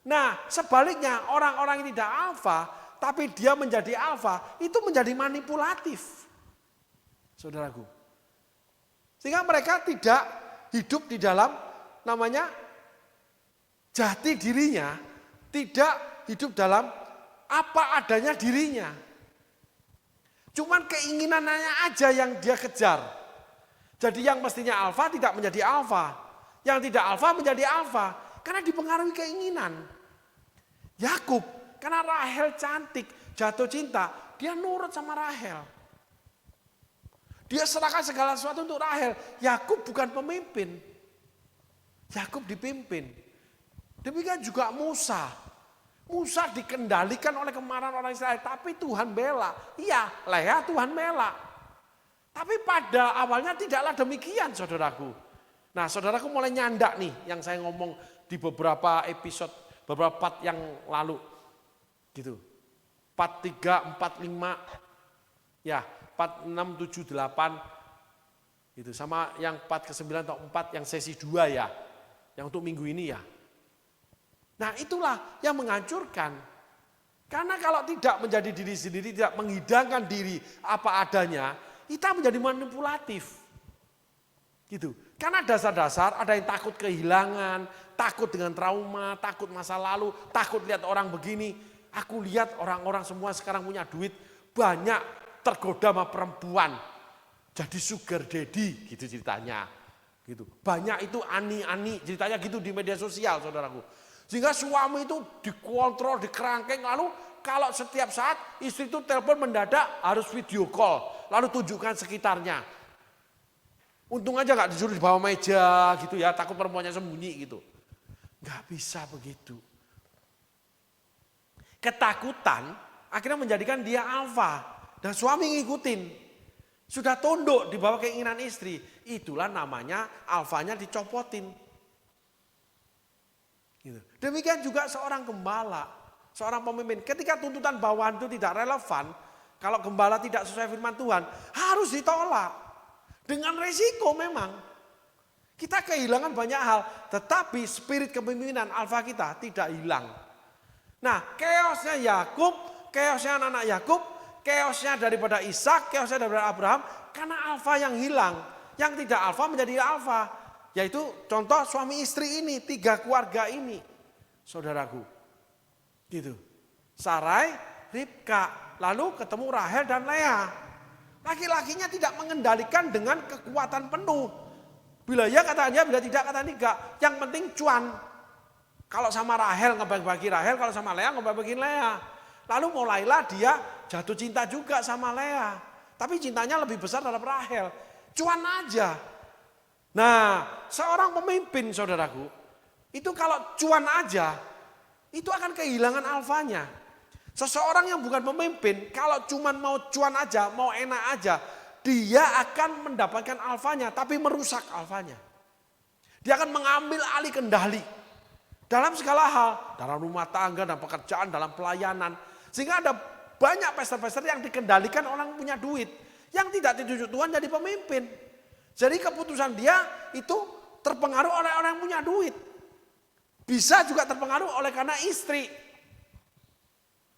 Nah, sebaliknya orang-orang yang tidak alfa, tapi dia menjadi alfa, itu menjadi manipulatif. Saudaraku. Sehingga mereka tidak hidup di dalam namanya jati dirinya, tidak hidup dalam apa adanya dirinya. Cuman keinginannya aja yang dia kejar. Jadi yang mestinya alfa tidak menjadi alfa. Yang tidak alfa menjadi alfa. Karena dipengaruhi keinginan. Yakub, karena Rahel cantik, jatuh cinta, dia nurut sama Rahel. Dia serahkan segala sesuatu untuk Rahel. Yakub bukan pemimpin. Yakub dipimpin. Demikian juga Musa. Musa dikendalikan oleh kemarahan orang Israel, tapi Tuhan bela. Iya, Leha Tuhan bela. Tapi pada awalnya tidaklah demikian, saudaraku. Nah, saudaraku mulai nyandak nih yang saya ngomong di beberapa episode, beberapa part yang lalu. Gitu. 43, 45, ya 46, 7, 8. Gitu. Sama yang 4 ke 9 atau 4 yang sesi 2 ya. Yang untuk minggu ini ya. Nah itulah yang menghancurkan. Karena kalau tidak menjadi diri sendiri, tidak menghidangkan diri apa adanya, kita menjadi manipulatif. Gitu. Karena dasar-dasar ada yang takut kehilangan, takut dengan trauma, takut masa lalu, takut lihat orang begini. Aku lihat orang-orang semua sekarang punya duit, banyak tergoda sama perempuan. Jadi sugar daddy gitu ceritanya. Gitu. Banyak itu ani-ani ceritanya gitu di media sosial saudaraku. Sehingga suami itu dikontrol, dikerangkeng, lalu kalau setiap saat istri itu telepon mendadak harus video call, lalu tunjukkan sekitarnya. Untung aja gak disuruh di bawah meja gitu ya, takut perempuannya sembunyi gitu. Gak bisa begitu. Ketakutan akhirnya menjadikan dia alfa dan suami ngikutin. Sudah tunduk di bawah keinginan istri, itulah namanya alfanya dicopotin. Gitu. Demikian juga seorang gembala. seorang pemimpin. Ketika tuntutan bawahan itu tidak relevan, kalau gembala tidak sesuai firman Tuhan, harus ditolak. Dengan resiko memang. Kita kehilangan banyak hal, tetapi spirit kepemimpinan alfa kita tidak hilang. Nah, chaosnya Yakub, chaosnya anak-anak Yakub, chaosnya daripada Ishak, chaosnya daripada Abraham, karena alfa yang hilang. Yang tidak alfa menjadi alfa. Yaitu contoh suami istri ini, 3 keluarga ini. Saudaraku. Gitu. Sarai, Ribka, lalu ketemu Rahel dan Lea. Laki-lakinya tidak mengendalikan dengan kekuatan penuh. Bila ya katanya, bila tidak katanya tidak. Yang penting cuan. Kalau sama Rahel ngebagi-bagi Rahel, kalau sama Lea ngebagi Lea. Lalu mulailah dia jatuh cinta juga sama Lea. Tapi cintanya lebih besar dalam Rahel. Cuan aja. Nah, seorang pemimpin saudaraku, itu kalau cuan aja, itu akan kehilangan alfanya. Seseorang yang bukan pemimpin, kalau cuman mau cuan aja, mau enak aja, dia akan mendapatkan alfanya, tapi merusak alfanya. Dia akan mengambil alih kendali. Dalam segala hal, dalam rumah tangga, dalam pekerjaan, dalam pelayanan. Sehingga ada banyak pester-pester yang dikendalikan orang punya duit. Yang tidak ditunjuk Tuhan jadi pemimpin. Jadi keputusan dia itu terpengaruh oleh orang yang punya duit. Bisa juga terpengaruh oleh karena istri.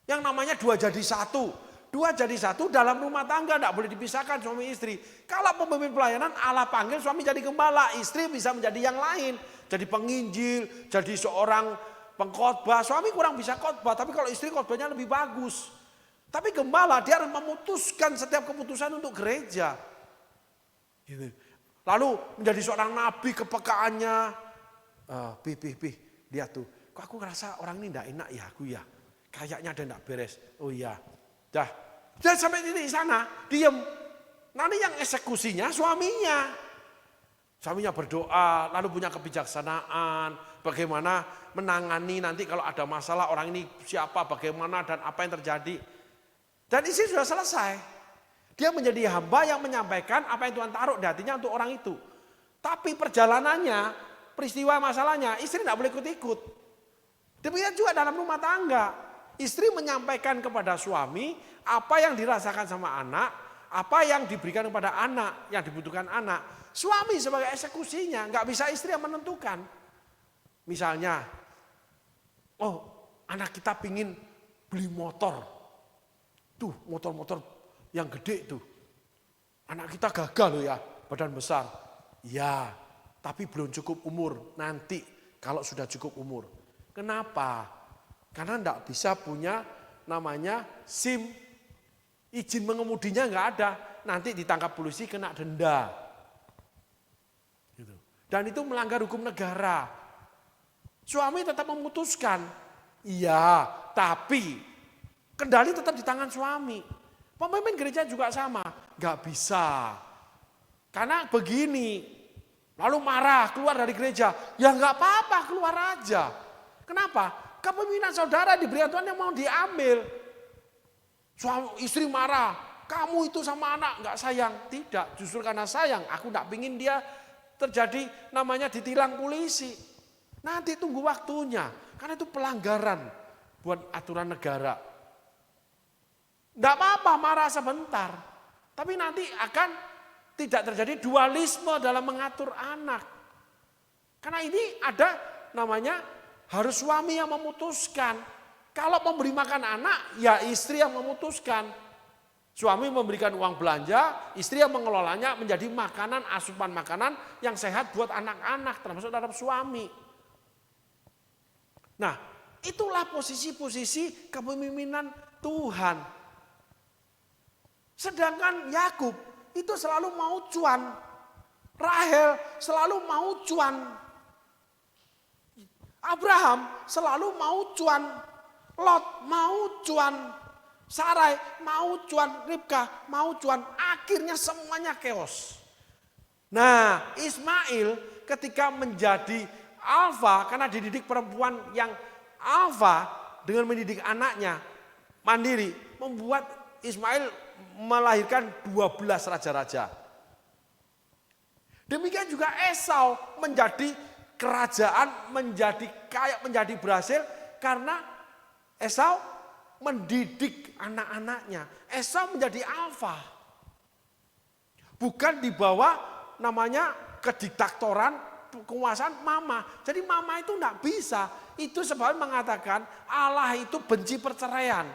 Yang namanya 2 jadi 1. 2 jadi 1 dalam rumah tangga tidak boleh dipisahkan suami istri. Kalau pemimpin pelayanan Allah panggil suami jadi gembala, istri bisa menjadi yang lain. Jadi penginjil, jadi seorang pengkhotbah. Suami kurang bisa khotbah, tapi kalau istri khotbahnya lebih bagus. Tapi gembala dia harus memutuskan setiap keputusan untuk gereja. Gitu. Lalu menjadi seorang nabi kepekaannya. Lihat tuh. Kok aku ngerasa orang ini tidak enak ya aku ya. Kayaknya ada tidak beres. Oh iya. Dah sampai di sana, diem. Nanti yang eksekusinya suaminya. Suaminya berdoa, lalu punya kebijaksanaan. Bagaimana menangani nanti kalau ada masalah orang ini siapa, bagaimana dan apa yang terjadi. Dan istri sudah selesai. Dia menjadi hamba yang menyampaikan apa yang Tuhan taruh di hatinya untuk orang itu. Tapi perjalanannya, peristiwa masalahnya, istri tidak boleh ikut-ikut. Demikian juga dalam rumah tangga. Istri menyampaikan kepada suami apa yang dirasakan sama anak, apa yang diberikan kepada anak, yang dibutuhkan anak. Suami sebagai eksekusinya, nggak bisa istri yang menentukan. Misalnya, oh anak kita pingin beli motor. Tuh motor-motor yang gede tuh. Anak kita gagal loh ya, badan besar. Ya, tapi belum cukup umur. Nanti kalau sudah cukup umur. Kenapa? Karena enggak bisa punya namanya SIM. Izin mengemudinya enggak ada. Nanti ditangkap polisi kena denda. Gitu. Dan itu melanggar hukum negara. Suami tetap memutuskan. Iya, tapi kendali tetap di tangan suami. Pemimpin gereja juga sama. Enggak bisa. Karena begini. Lalu marah keluar dari gereja. Ya enggak apa-apa keluar aja. Kenapa? Kepemimpinan saudara diberi Tuhan yang mau diambil. Suami istri marah, kamu itu sama anak nggak sayang. Tidak, justru karena sayang, aku nggak pingin dia terjadi namanya ditilang polisi. Nanti tunggu waktunya, karena itu pelanggaran buat aturan negara. Nggak apa-apa marah sebentar, tapi nanti akan tidak terjadi dualisme dalam mengatur anak. Karena ini ada namanya harus suami yang memutuskan. Kalau memberi makan anak, ya istri yang memutuskan. Suami memberikan uang belanja, istri yang mengelolanya menjadi makanan, asupan makanan yang sehat buat anak-anak, termasuk dalam suami. Nah, itulah posisi-posisi kepemimpinan Tuhan. Sedangkan Yakub itu selalu mau cuan. Rahel selalu mau cuan. Abraham selalu mau cuan, Lot mau cuan, Sarai mau cuan, Ribka mau cuan, akhirnya semuanya chaos. Nah, Ismail ketika menjadi alfa karena dididik perempuan yang alfa dengan mendidik anaknya mandiri, membuat Ismail melahirkan 12 raja-raja. Demikian juga Esau menjadi kerajaan, menjadi kaya, menjadi berhasil karena Esau mendidik anak-anaknya. Esau menjadi alfa. Bukan di bawah namanya kediktatoran, kekuasaan mama. Jadi mama itu enggak bisa. Itu sebab mengatakan Allah itu benci perceraian.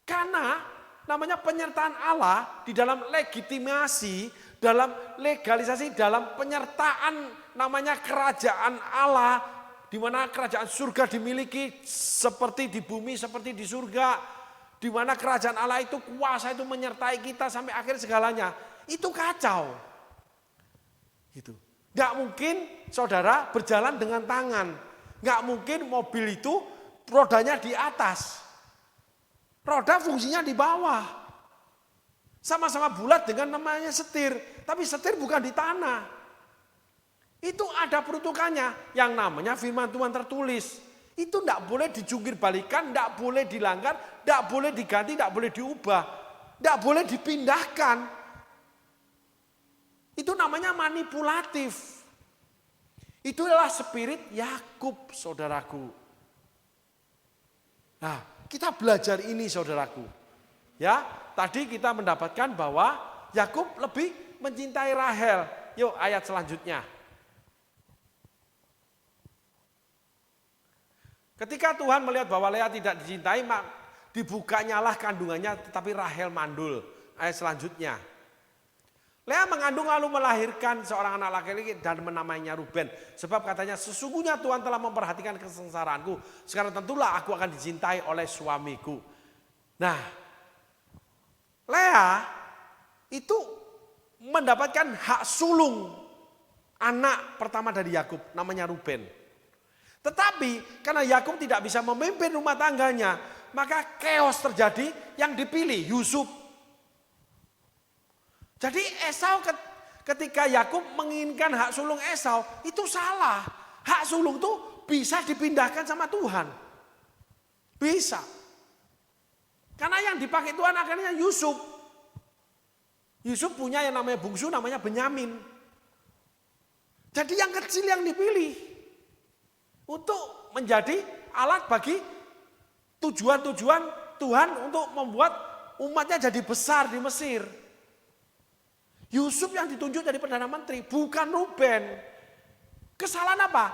Karena namanya penyertaan Allah di dalam legitimasi, dalam legalisasi, dalam penyertaan namanya kerajaan Allah, di mana kerajaan surga dimiliki seperti di bumi, seperti di surga, di mana kerajaan Allah itu kuasa itu menyertai kita sampai akhir segalanya. Itu kacau. Gitu. Nggak mungkin saudara berjalan dengan tangan. Nggak mungkin mobil itu rodanya di atas. Roda fungsinya di bawah. Sama-sama bulat dengan namanya setir. Tapi setir bukan di tanah. Itu ada peruntukannya. Yang namanya firman Tuhan tertulis. Itu tidak boleh dijungkir balikan, tidak boleh dilanggar, tidak boleh diganti, tidak boleh diubah. Tidak boleh dipindahkan. Itu namanya manipulatif. Itulah spirit Yakub, saudaraku. Nah, kita belajar ini saudaraku. Ya, tadi kita mendapatkan bahwa Yakub lebih mencintai Rahel. Yuk ayat selanjutnya. Ketika Tuhan melihat bahwa Lea tidak dicintai, dibukanyalah kandungannya tetapi Rahel mandul. Ayat selanjutnya. Lea mengandung lalu melahirkan seorang anak laki-laki dan menamainya Ruben. Sebab katanya sesungguhnya Tuhan telah memperhatikan kesengsaraanku. Sekarang tentulah aku akan dicintai oleh suamiku. Nah, Lea itu mendapatkan hak sulung anak pertama dari Yakub, namanya Ruben. Tetapi karena Yakub tidak bisa memimpin rumah tangganya, maka chaos terjadi, yang dipilih Yusuf. Jadi Esau ketika Yakub menginginkan hak sulung Esau, itu salah. Hak sulung itu bisa dipindahkan sama Tuhan. Bisa. Karena yang dipakai Tuhan akhirnya Yusuf. Yusuf punya yang namanya bungsu, namanya Benyamin. Jadi yang kecil yang dipilih. Untuk menjadi alat bagi tujuan-tujuan Tuhan untuk membuat umatnya jadi besar di Mesir. Yusuf yang ditunjuk jadi Perdana Menteri, bukan Ruben. Kesalahan apa?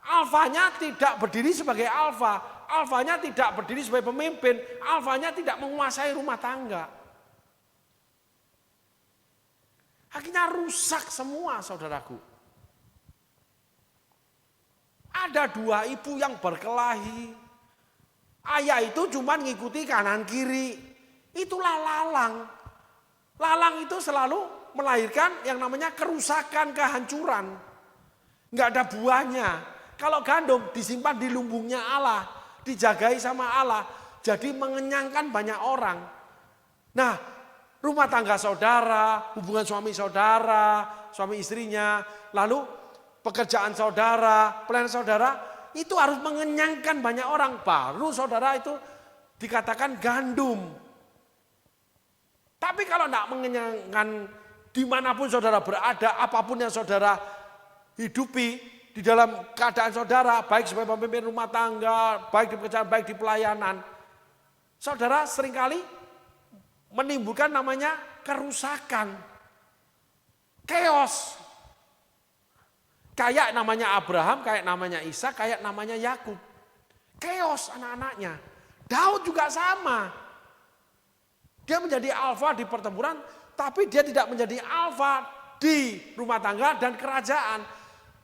Alfanya tidak berdiri sebagai alfa. Alfanya tidak berdiri sebagai pemimpin. Alfanya tidak menguasai rumah tangga. Akhirnya rusak semua saudaraku. Ada dua ibu yang berkelahi. Ayah itu cuma ngikuti kanan kiri. Itulah lalang. Lalang itu selalu melahirkan yang namanya kerusakan, kehancuran. Enggak ada buahnya. Kalau gandum disimpan di lumbungnya Allah, dijagai sama Allah, jadi mengenyangkan banyak orang. Nah, rumah tangga saudara, hubungan suami saudara, suami istrinya, lalu pekerjaan saudara, pelayanan saudara, itu harus mengenyangkan banyak orang. Baru saudara itu dikatakan gandum. Tapi kalau tidak mengenyangkan dimanapun saudara berada, apapun yang saudara hidupi di dalam keadaan saudara, baik sebagai pemimpin rumah tangga, baik di pekerjaan, baik di pelayanan, saudara seringkali menimbulkan namanya kerusakan, chaos. Kayak namanya Abraham, kayak namanya Ishak, kayak namanya Yakub. Chaos anak-anaknya. Daud juga sama. Dia menjadi alfa di pertempuran, tapi dia tidak menjadi alfa di rumah tangga dan kerajaan.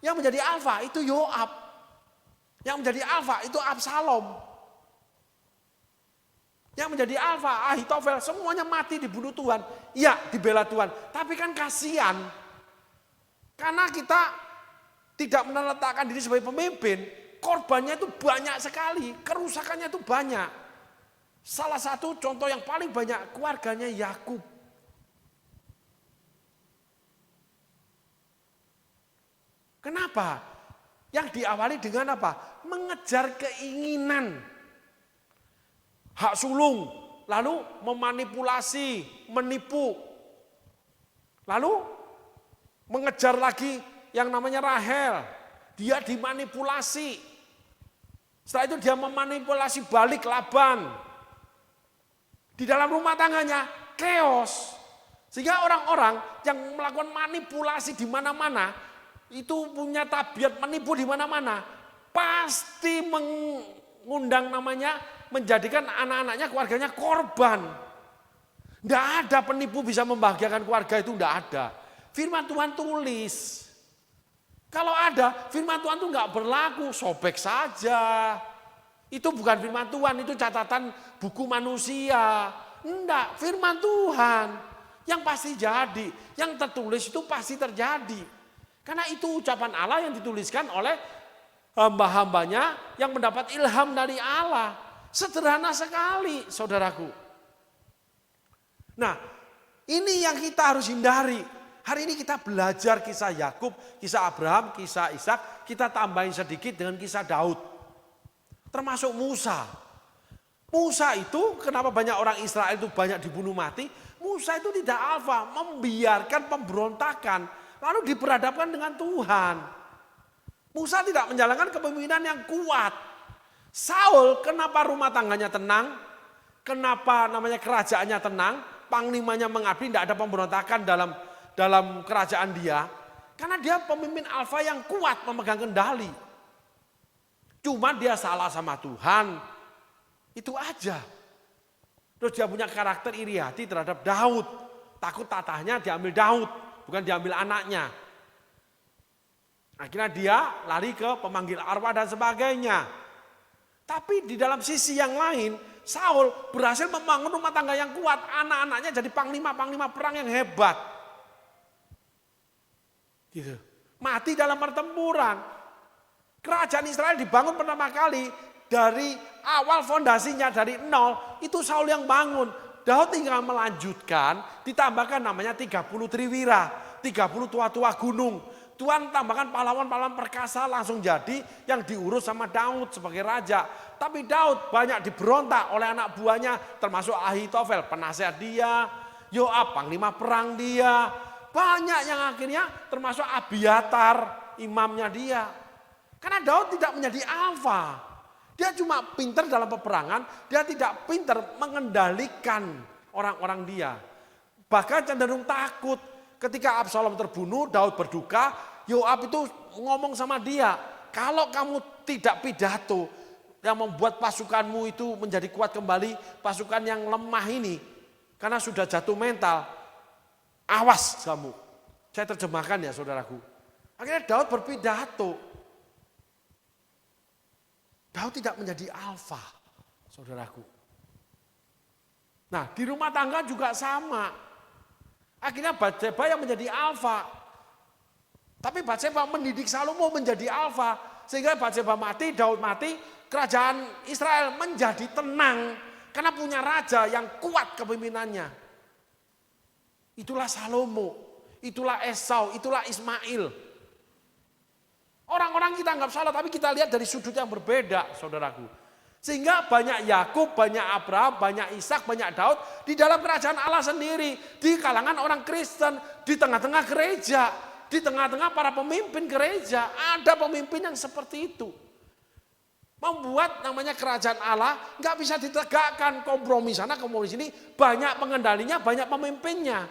Yang menjadi alfa itu Yoab. Yang menjadi alfa itu Absalom. Yang menjadi alfa Ahitofel, semuanya mati dibunuh Tuhan. Iya, dibela Tuhan. Tapi kan kasihan. Karena kita tidak meletakkan diri sebagai pemimpin, korbannya itu banyak sekali, kerusakannya itu banyak. Salah satu contoh yang paling banyak keluarganya Yakub. Kenapa? Yang diawali dengan apa? Mengejar keinginan. Hak sulung, lalu memanipulasi, menipu. Lalu mengejar lagi yang namanya Rahel. Dia dimanipulasi. Setelah itu dia memanipulasi balik Laban. Di dalam rumah tangganya chaos. Sehingga orang-orang yang melakukan manipulasi di mana-mana, itu punya tabiat menipu di mana-mana, pasti mengundang namanya, menjadikan anak-anaknya, keluarganya korban. Tidak ada penipu bisa membahagiakan keluarga, itu tidak ada. Firman Tuhan tulis. Kalau ada, firman Tuhan itu nggak berlaku, sobek saja. Itu bukan firman Tuhan, itu catatan buku manusia. Enggak, firman Tuhan. Yang pasti jadi, yang tertulis itu pasti terjadi. Karena itu ucapan Allah yang dituliskan oleh hamba-hambanya yang mendapat ilham dari Allah. Sederhana sekali, saudaraku. Nah, ini yang kita harus hindari. Hari ini kita belajar kisah Yakub, kisah Abraham, kisah Ishak. Kita tambahin sedikit dengan kisah Daud. Termasuk Musa. Musa itu, kenapa banyak orang Israel itu banyak dibunuh mati? Musa itu tidak alfa, membiarkan pemberontakan, lalu diperhadapkan dengan Tuhan. Musa tidak menjalankan kepemimpinan yang kuat. Saul, kenapa rumah tangganya tenang? Kenapa namanya kerajaannya tenang? Panglimanya mengabdi, tidak ada pemberontakan dalam kerajaan dia. Karena dia pemimpin alfa yang kuat memegang kendali. Cuma dia salah sama Tuhan. Itu aja. Terus dia punya karakter iri hati terhadap Daud. Takut tatahnya diambil Daud, bukan diambil anaknya. Akhirnya dia lari ke pemanggil arwah dan sebagainya. Tapi di dalam sisi yang lain, Saul berhasil membangun rumah tangga yang kuat. Anak-anaknya jadi panglima-panglima perang yang hebat. Gitu. Mati dalam pertempuran. Kerajaan Israel dibangun pertama kali dari awal fondasinya dari nol, itu Saul yang bangun. Daud tinggal melanjutkan, ditambahkan namanya 30 triwira, 30 tua-tua gunung. Tuhan tambahkan pahlawan-pahlawan perkasa langsung jadi yang diurus sama Daud sebagai raja. Tapi Daud banyak diberontak oleh anak buahnya, termasuk Ahitofel, penasihat dia, Yoab, panglima perang dia. Banyak yang akhirnya termasuk Abiatar, imamnya dia. Karena Daud tidak menjadi alfa. Dia cuma pintar dalam peperangan, dia tidak pintar mengendalikan orang-orang dia. Bahkan cenderung takut. Ketika Absalom terbunuh, Daud berduka, Yoab itu ngomong sama dia, kalau kamu tidak pidato yang membuat pasukanmu itu menjadi kuat kembali, pasukan yang lemah ini, karena sudah jatuh mental, awas kamu. Saya terjemahkan ya saudaraku. Akhirnya Daud berpidato. Daud tidak menjadi alfa, saudaraku. Nah, di rumah tangga juga sama. Akhirnya Batseba yang menjadi alfa. Tapi Batseba mendidik Salomo menjadi alfa. Sehingga Batseba mati, Daud mati, kerajaan Israel menjadi tenang. Karena punya raja yang kuat kepemimpinannya. Itulah Salomo, itulah Esau, itulah Ismail. Orang-orang kita anggap salah, tapi kita lihat dari sudut yang berbeda, saudaraku. Sehingga banyak Yakub, banyak Abraham, banyak Ishak, banyak Daud di dalam kerajaan Allah sendiri. Di kalangan orang Kristen, di tengah-tengah gereja, di tengah-tengah para pemimpin gereja. Ada pemimpin yang seperti itu. Membuat namanya kerajaan Allah nggak bisa ditegakkan, kompromi sana, kompromi sini. Banyak pengendalinya, banyak pemimpinnya.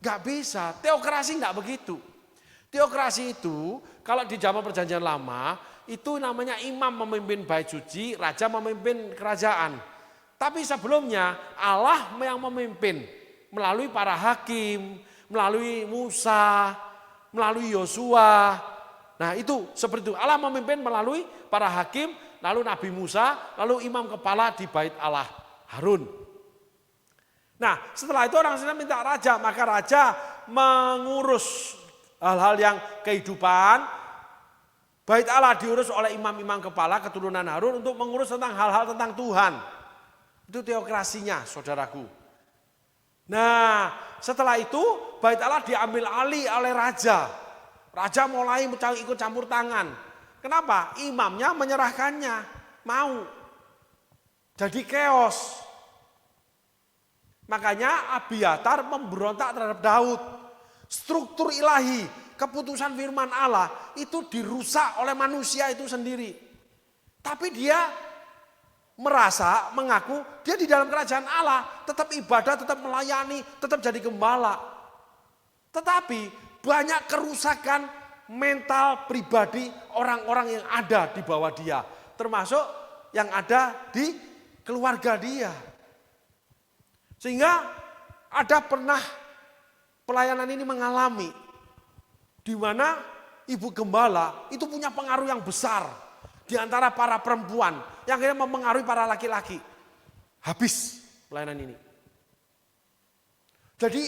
Nggak bisa, teokrasi nggak begitu. Teokrasi itu kalau di zaman perjanjian lama itu namanya imam memimpin bait suci, raja memimpin kerajaan. Tapi sebelumnya Allah yang memimpin melalui para hakim, melalui Musa, melalui Yosua. Nah itu seperti itu, Allah memimpin melalui para hakim, lalu Nabi Musa, lalu imam kepala di bait Allah, Harun. Nah setelah itu orang Israel minta raja, maka raja mengurus hal-hal yang kehidupan. Bait Allah diurus oleh imam-imam kepala keturunan Harun untuk mengurus tentang hal-hal tentang Tuhan. Itu teokrasinya, saudaraku. Nah, setelah itu bait Allah diambil alih oleh raja. Raja mulai ikut campur tangan. Kenapa? Imamnya menyerahkannya, mau. Jadi chaos. Makanya Abiatar memberontak terhadap Daud. Struktur ilahi, keputusan firman Allah itu dirusak oleh manusia itu sendiri. Tapi dia merasa, mengaku dia di dalam kerajaan Allah, tetap ibadah, tetap melayani, tetap jadi gembala. Tetapi banyak kerusakan mental pribadi orang-orang yang ada di bawah dia. Termasuk yang ada di keluarga dia. Sehingga ada pernah pelayanan ini mengalami di mana ibu gembala itu punya pengaruh yang besar di antara para perempuan yang akhirnya mempengaruhi para laki-laki. Habis pelayanan ini. Jadi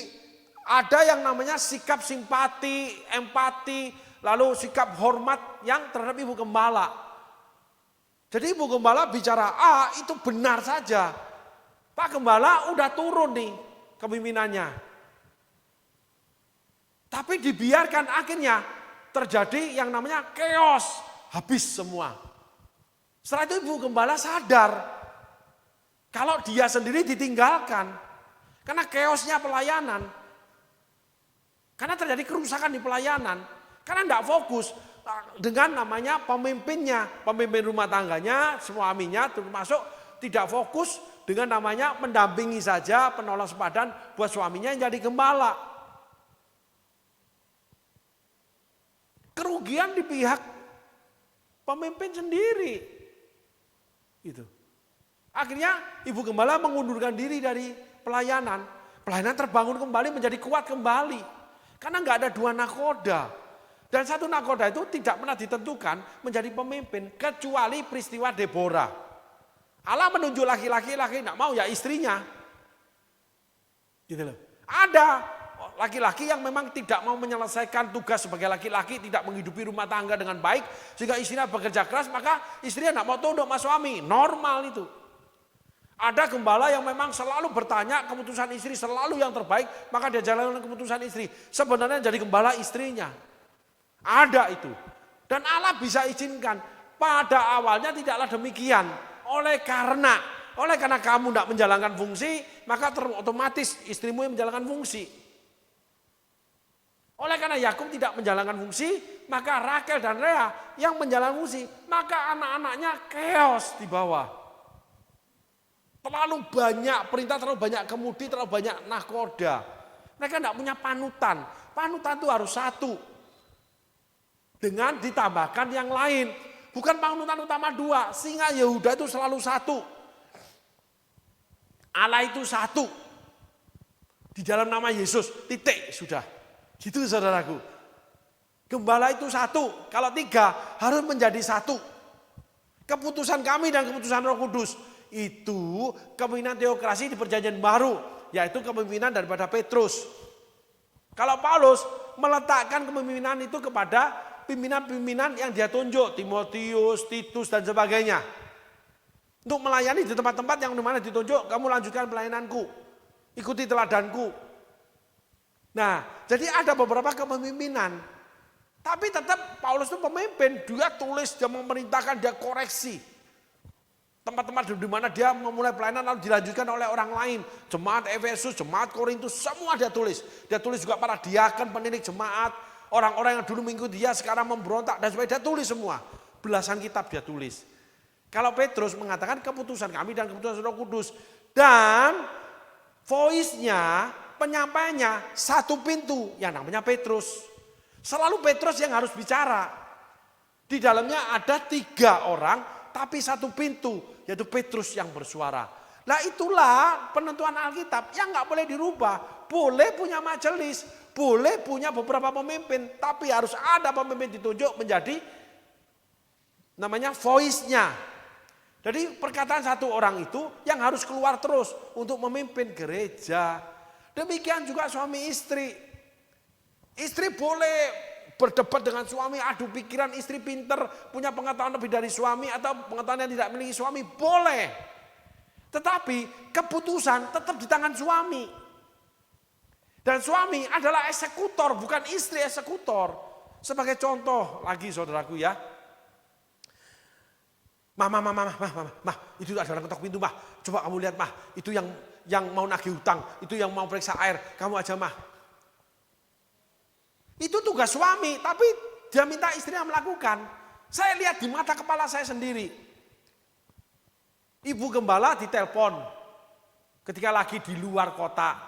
ada yang namanya sikap simpati, empati, lalu sikap hormat yang terhadap ibu gembala. Jadi ibu gembala bicara A itu benar saja. Pak Gembala udah turun nih kepemimpinannya. Tapi dibiarkan akhirnya terjadi yang namanya chaos. Habis semua. Setelah itu ibu gembala sadar. Kalau dia sendiri ditinggalkan. Karena chaosnya pelayanan. Karena terjadi kerusakan di pelayanan. Karena tidak fokus dengan namanya pemimpinnya. Pemimpin rumah tangganya, suaminya termasuk tidak fokus dengan namanya mendampingi saja, penolong sepadan buat suaminya yang jadi gembala. Kerugian di pihak pemimpin sendiri. Itu. Akhirnya ibu gembala mengundurkan diri dari pelayanan. Pelayanan terbangun kembali menjadi kuat kembali. Karena nggak ada dua nakoda. Dan satu nakoda itu tidak pernah ditentukan menjadi pemimpin kecuali peristiwa Deborah. Allah menunjuk laki-laki tidak mau ya istrinya. Gitu loh. Ada laki-laki yang memang tidak mau menyelesaikan tugas sebagai laki-laki, tidak menghidupi rumah tangga dengan baik, sehingga istrinya bekerja keras, maka istrinya tidak mau tunduk sama suami. Normal itu. Ada gembala yang memang selalu bertanya keputusan istri selalu yang terbaik, maka dia jalankan keputusan istri. Sebenarnya jadi gembala istrinya. Ada itu. Dan Allah bisa izinkan. Pada awalnya tidaklah demikian. Oleh karena kamu tidak menjalankan fungsi, maka otomatis istrimu yang menjalankan fungsi. Oleh karena Yakub tidak menjalankan fungsi, maka Rakel dan Lea yang menjalankan fungsi, maka anak-anaknya chaos di bawah. Terlalu banyak perintah, terlalu banyak kemudi, terlalu banyak nahkoda. Mereka tidak punya panutan. Panutan itu harus satu. Dengan ditambahkan yang lain. Bukan panutan utama dua. Singa Yehuda itu selalu satu. Allah itu satu. Di dalam nama Yesus, titik sudah. Gitu saudaraku. Gembala itu satu. Kalau tiga harus menjadi satu. Keputusan kami dan keputusan Roh Kudus. Itu kepemimpinan teokrasi di perjanjian baru. Yaitu kepemimpinan daripada Petrus. Kalau Paulus meletakkan kepemimpinan itu kepada pimpinan-pimpinan yang dia tunjuk, Timotius, Titus dan sebagainya. Untuk melayani di tempat-tempat yang dimana ditunjuk, kamu lanjutkan pelayananku, ikuti teladanku. Nah, jadi ada beberapa kepemimpinan. Tapi tetap Paulus itu pemimpin, dia tulis, dia memerintahkan, dia koreksi. Tempat-tempat di mana dia memulai pelayanan lalu dilanjutkan oleh orang lain. Jemaat Efesus, jemaat Korintus, semua dia tulis. Dia tulis juga para diaken, penilik jemaat. Orang-orang yang dulu mengikuti dia sekarang memberontak dan sebagainya, dia tulis semua. Belasan kitab dia tulis. Kalau Petrus mengatakan keputusan kami dan keputusan Roh Kudus. Dan voice-nya, penyampaiannya satu pintu yang namanya Petrus. Selalu Petrus yang harus bicara. Di dalamnya ada 3 orang tapi satu pintu, yaitu Petrus yang bersuara. Nah itulah penentuan Alkitab yang gak boleh dirubah. Boleh punya majelis, boleh punya beberapa pemimpin, tapi harus ada pemimpin ditunjuk menjadi namanya voice-nya. Jadi perkataan satu orang itu yang harus keluar terus untuk memimpin gereja. Demikian juga suami istri. Istri boleh berdebat dengan suami, adu pikiran, istri pinter, punya pengetahuan lebih dari suami atau pengetahuan yang tidak memiliki suami, boleh. Tetapi keputusan tetap di tangan suami. Dan suami adalah eksekutor, bukan istri eksekutor. Sebagai contoh lagi saudaraku ya. Mah, itu ada ketok pintu mah. Coba kamu lihat mah, itu yang mau nagih hutang, itu yang mau periksa air, kamu aja mah. Itu tugas suami, tapi dia minta istrinya melakukan. Saya lihat di mata kepala saya sendiri. Ibu gembala ditelepon ketika lagi di luar kota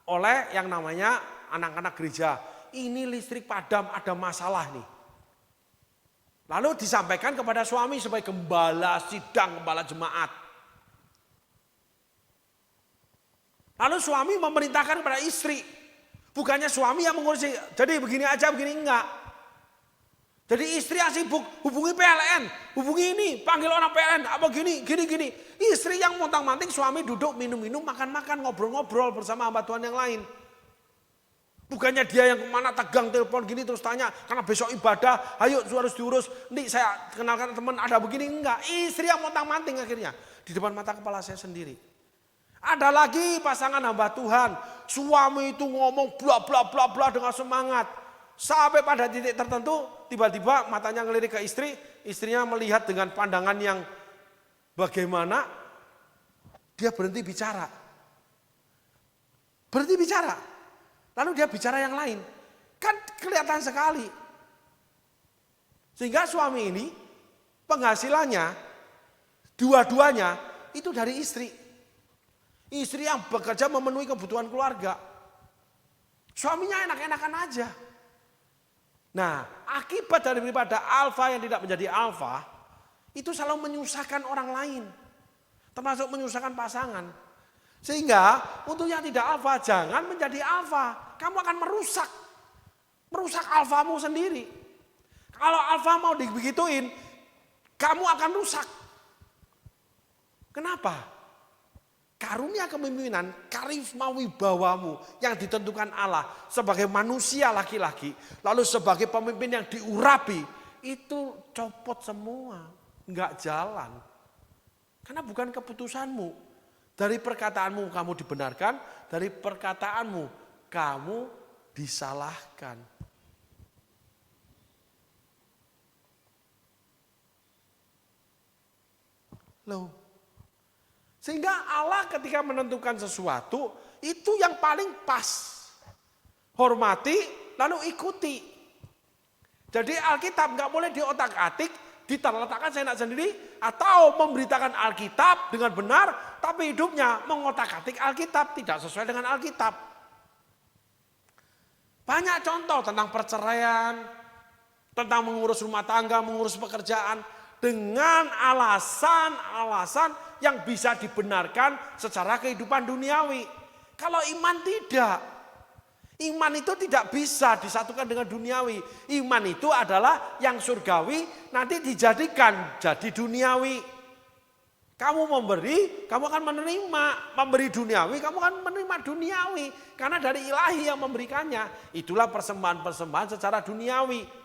oleh yang namanya anak-anak gereja. Ini listrik padam, ada masalah nih. Lalu disampaikan kepada suami sebagai gembala sidang, gembala jemaat. Lalu suami memerintahkan kepada istri. Bukannya suami yang mengurusi, jadi begini aja, begini enggak. Jadi istri yang sibuk, hubungi PLN, hubungi ini, panggil orang PLN, apa gini. Istri yang montang-manting, suami duduk minum-minum, makan-makan, ngobrol-ngobrol bersama hamba Tuhan yang lain. Bukannya dia yang kemana tegang telepon gini terus tanya, karena besok ibadah, ayo harus diurus. Nih saya kenalkan teman ada begini, enggak. Istri yang montang-manting akhirnya, di depan mata kepala saya sendiri. Ada lagi pasangan hamba Tuhan, suami itu ngomong bla bla bla bla dengan semangat. Sampai pada titik tertentu, tiba-tiba matanya ngelirik ke istri, istrinya melihat dengan pandangan yang bagaimana, dia berhenti bicara. Berhenti bicara. Lalu dia bicara yang lain. Kan kelihatan sekali. Sehingga suami ini penghasilannya, dua-duanya itu dari istri. Istri yang bekerja memenuhi kebutuhan keluarga. Suaminya enak-enakan aja. Nah, akibat daripada alfa yang tidak menjadi alfa, itu selalu menyusahkan orang lain. Termasuk menyusahkan pasangan. Sehingga untuk yang tidak alfa, jangan menjadi alfa. Kamu akan merusak. Merusak alfamu sendiri. Kalau alfa mau dibegituin, kamu akan rusak. Kenapa? Karunia kepemimpinan, karisma wibawamu yang ditentukan Allah sebagai manusia laki-laki, lalu sebagai pemimpin yang diurapi, itu copot semua, enggak jalan. Karena bukan keputusanmu. Dari perkataanmu kamu dibenarkan, dari perkataanmu kamu disalahkan. Loh. Sehingga Allah ketika menentukan sesuatu, itu yang paling pas. Hormati, lalu ikuti. Jadi Alkitab nggak boleh diotak-atik, diterletakkan seenak sendiri, atau memberitakan Alkitab dengan benar, tapi hidupnya mengotak-atik Alkitab, tidak sesuai dengan Alkitab. Banyak contoh tentang perceraian, tentang mengurus rumah tangga, mengurus pekerjaan, dengan alasan-alasan yang bisa dibenarkan secara kehidupan duniawi. Kalau iman tidak. Iman itu tidak bisa disatukan dengan duniawi. Iman itu adalah yang surgawi nanti dijadikan jadi duniawi. Kamu memberi, kamu akan menerima. Memberi duniawi, kamu akan menerima duniawi. Karena dari ilahi yang memberikannya. Itulah persembahan-persembahan secara duniawi.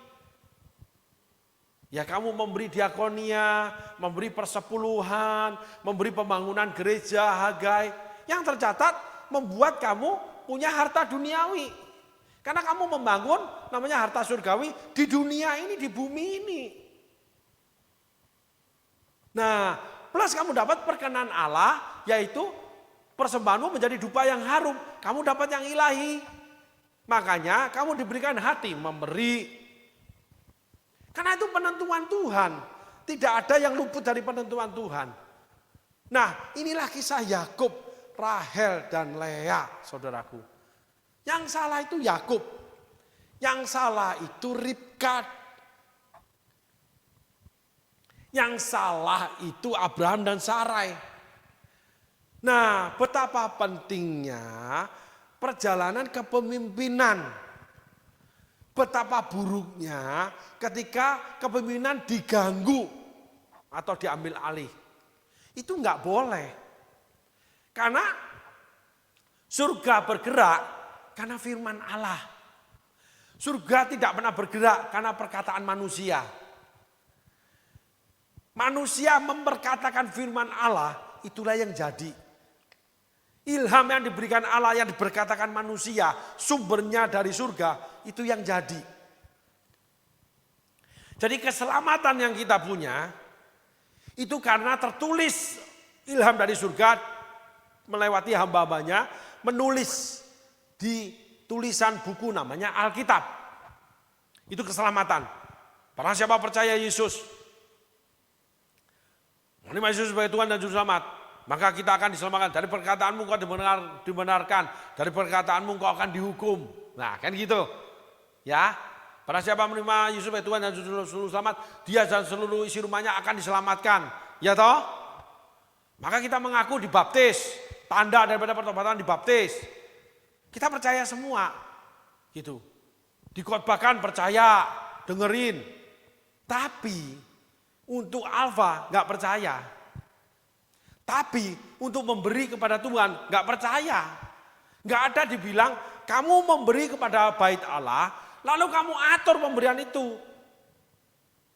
Ya kamu memberi diakonia, memberi persepuluhan, memberi pembangunan gereja, Hagai. Yang tercatat membuat kamu punya harta duniawi. Karena kamu membangun namanya harta surgawi di dunia ini, di bumi ini. Nah, plus kamu dapat perkenan Allah, yaitu persembahanmu menjadi dupa yang harum. Kamu dapat yang ilahi. Makanya kamu diberikan hati memberi. Karena itu penentuan Tuhan. Tidak ada yang luput dari penentuan Tuhan. Nah, inilah kisah Yakub, Rahel dan Lea, saudaraku. Yang salah itu Yakub. Yang salah itu Ribka. Yang salah itu Abraham dan Sarai. Nah, betapa pentingnya perjalanan kepemimpinan. Betapa buruknya ketika kepemimpinan diganggu atau diambil alih. Itu enggak boleh. Karena surga bergerak karena firman Allah. Surga tidak pernah bergerak karena perkataan manusia. Manusia memperkatakan firman Allah, itulah yang jadi. Ilham yang diberikan Allah, yang diberkatakan manusia, sumbernya dari surga, itu yang jadi. Jadi keselamatan yang kita punya, itu karena tertulis ilham dari surga, melewati hamba-hambanya, menulis di tulisan buku namanya Alkitab. Itu keselamatan. Barang siapa percaya Yesus, Menerima Yesus sebagai Tuhan dan Juru Selamat, maka kita akan diselamatkan. Dari perkataanmu kau dibenarkan, dari perkataanmu kau akan dihukum. Nah, kan gitu. Ya, pada siapa menerima Yesus sebagai Tuhan dan Juru Selamat, dia dan seluruh isi rumahnya akan diselamatkan. Ya toh? Maka kita mengaku dibaptis, tanda daripada pertobatan dibaptis. Kita percaya semua, gitu. Dikhotbahkan percaya, dengerin. Tapi untuk alfa nggak percaya. Tapi untuk memberi kepada Tuhan nggak percaya. Nggak ada dibilang kamu memberi kepada bait Allah, lalu kamu atur pemberian itu.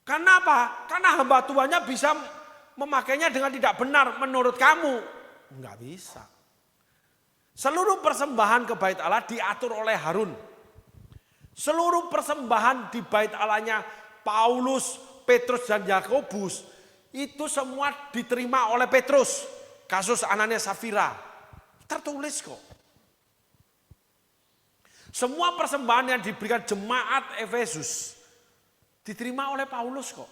Karena apa? Karena hamba Tuhannya bisa memakainya dengan tidak benar menurut kamu. Nggak bisa. Seluruh persembahan ke bait Allah diatur oleh Harun. Seluruh persembahan di bait Allahnya Paulus, Petrus dan Yakobus itu semua diterima oleh Petrus. Kasus Ananias Safira tertulis kok. Semua persembahan yang diberikan jemaat Efesus diterima oleh Paulus kok.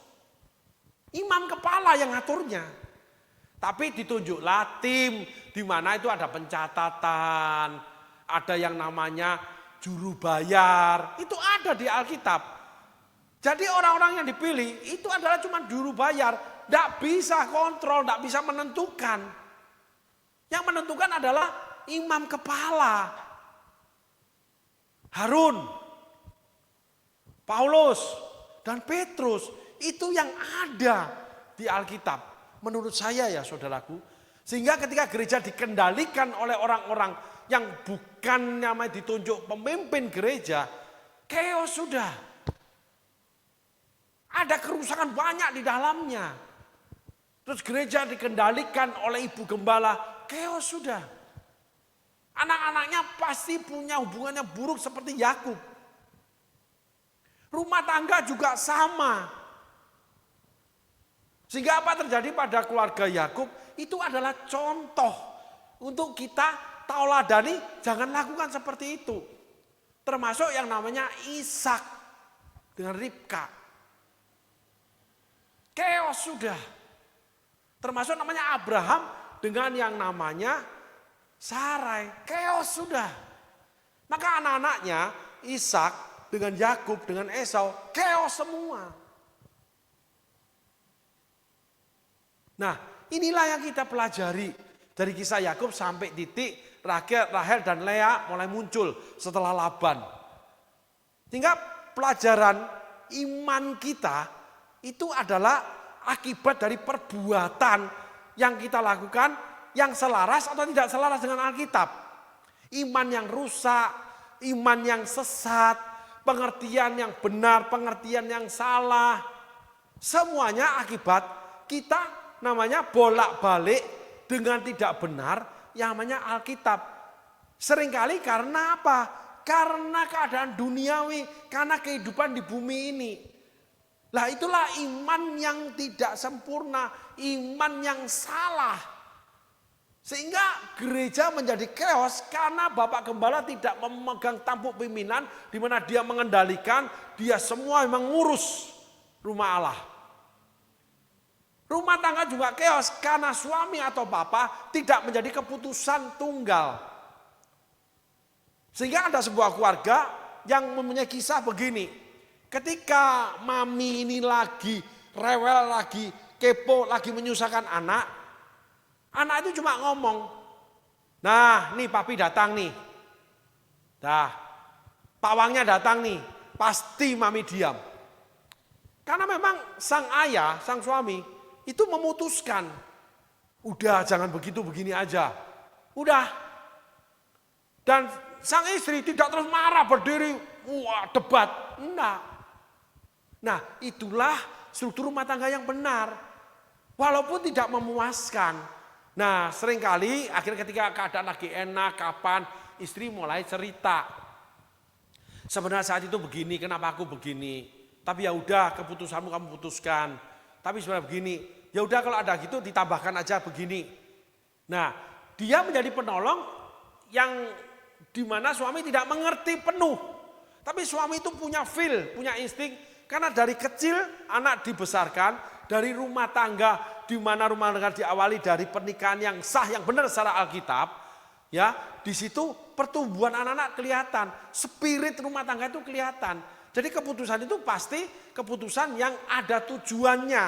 Imam kepala yang ngaturnya. Tapi ditunjuklah tim di mana itu ada pencatatan, ada yang namanya juru bayar. Itu ada di Alkitab. Jadi orang-orang yang dipilih itu adalah cuma juru bayar. Tidak bisa kontrol, tidak bisa menentukan. Yang menentukan adalah imam kepala. Harun, Paulus, dan Petrus. Itu yang ada di Alkitab. Menurut saya ya saudaraku. Sehingga ketika gereja dikendalikan oleh orang-orang yang bukan namanya ditunjuk pemimpin gereja. Chaos sudah. Ada kerusakan banyak di dalamnya. Terus gereja dikendalikan oleh ibu gembala. Chaos sudah. Anak-anaknya pasti punya hubungannya buruk seperti Yakub. Rumah tangga juga sama. Sehingga apa terjadi pada keluarga Yakub itu adalah contoh untuk kita tauladani, jangan lakukan seperti itu. Termasuk yang namanya Ishak dengan Ribka. Chaos sudah. Termasuk namanya Abraham dengan yang namanya Sarai. Chaos sudah. Maka anak-anaknya Ishak dengan Yakub dengan Esau chaos semua. Nah, inilah yang kita pelajari dari kisah Yakub sampai titik Rahel dan Lea mulai muncul setelah Laban. Sehingga pelajaran iman kita itu adalah akibat dari perbuatan yang kita lakukan yang selaras atau tidak selaras dengan Alkitab. Iman yang rusak, iman yang sesat, pengertian yang benar, pengertian yang salah. Semuanya akibat kita namanya bolak-balik dengan tidak benar yang namanya Alkitab. Seringkali karena apa? Karena keadaan duniawi, karena kehidupan di bumi ini. Lah itulah iman yang tidak sempurna, iman yang salah. Sehingga gereja menjadi chaos karena Bapak Gembala tidak memegang tampuk pimpinan di mana dia mengendalikan, dia semua mengurus rumah Allah. Rumah tangga juga chaos karena suami atau bapak tidak menjadi keputusan tunggal. Sehingga ada sebuah keluarga yang mempunyai kisah begini. Ketika mami ini lagi rewel, lagi kepo, lagi menyusahkan anak. Anak itu cuma ngomong, nah nih papi datang nih. Dah, Pak Wangnya datang nih, pasti mami diam. Karena memang sang ayah, sang suami itu memutuskan. Udah jangan begitu, begini aja. Udah. Dan sang istri tidak terus marah, berdiri, wah debat. Enggak. Nah itulah struktur rumah tangga yang benar. Walaupun tidak memuaskan. Nah seringkali akhirnya ketika keadaan lagi enak, kapan istri mulai cerita. Sebenarnya saat itu begini, kenapa aku begini. Tapi ya udah keputusanmu kamu putuskan. Tapi sebenarnya begini, ya udah kalau ada gitu ditambahkan aja begini. Nah dia menjadi penolong yang dimana suami tidak mengerti penuh. Tapi suami itu punya feel, punya insting. Karena dari kecil anak dibesarkan dari rumah tangga, di mana rumah tangga diawali dari pernikahan yang sah, yang benar secara Alkitab, ya, di situ pertumbuhan anak-anak kelihatan, spirit rumah tangga itu kelihatan. Jadi keputusan itu pasti keputusan yang ada tujuannya.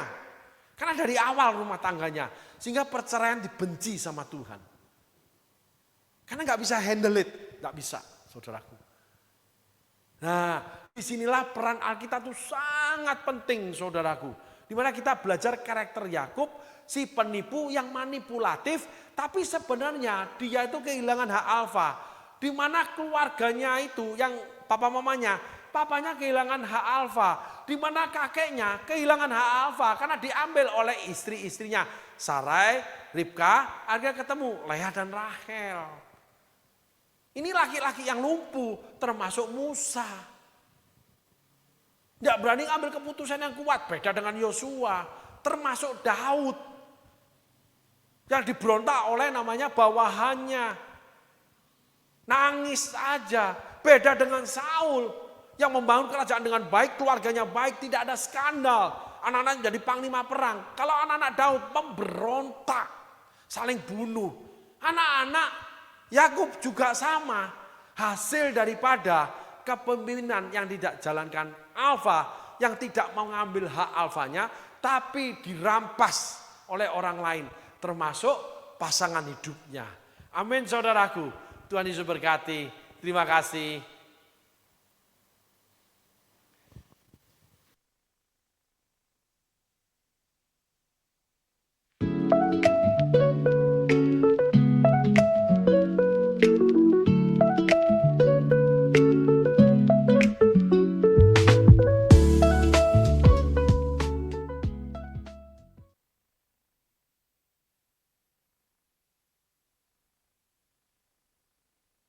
Karena dari awal rumah tangganya, sehingga perceraian dibenci sama Tuhan. Karena nggak bisa handle it, nggak bisa, saudaraku. Nah, disinilah peran Alkitab itu sangat penting, saudaraku. Dimana kita belajar karakter Yakub, si penipu yang manipulatif, tapi sebenarnya dia itu kehilangan hak alfa. Dimana keluarganya itu, yang papa mamanya, papanya kehilangan hak alfa. Dimana kakeknya kehilangan hak alfa karena diambil oleh istri-istrinya. Sarai, Ribka, akhirnya ketemu Leah dan Rahel. Ini laki-laki yang lumpuh, termasuk Musa. Tidak berani ambil keputusan yang kuat, beda dengan Yosua, termasuk Daud. Yang diberontak oleh namanya bawahannya. Nangis aja, beda dengan Saul. Yang membangun kerajaan dengan baik, keluarganya baik, tidak ada skandal. Anak-anak jadi panglima perang. Kalau anak-anak Daud memberontak, saling bunuh. Anak-anak Yakub juga sama, hasil daripada kepemimpinan yang tidak jalankan alfa, yang tidak mengambil hak alfanya, tapi dirampas oleh orang lain, termasuk pasangan hidupnya. Amin, saudaraku. Tuhan Yesus berkati. Terima kasih.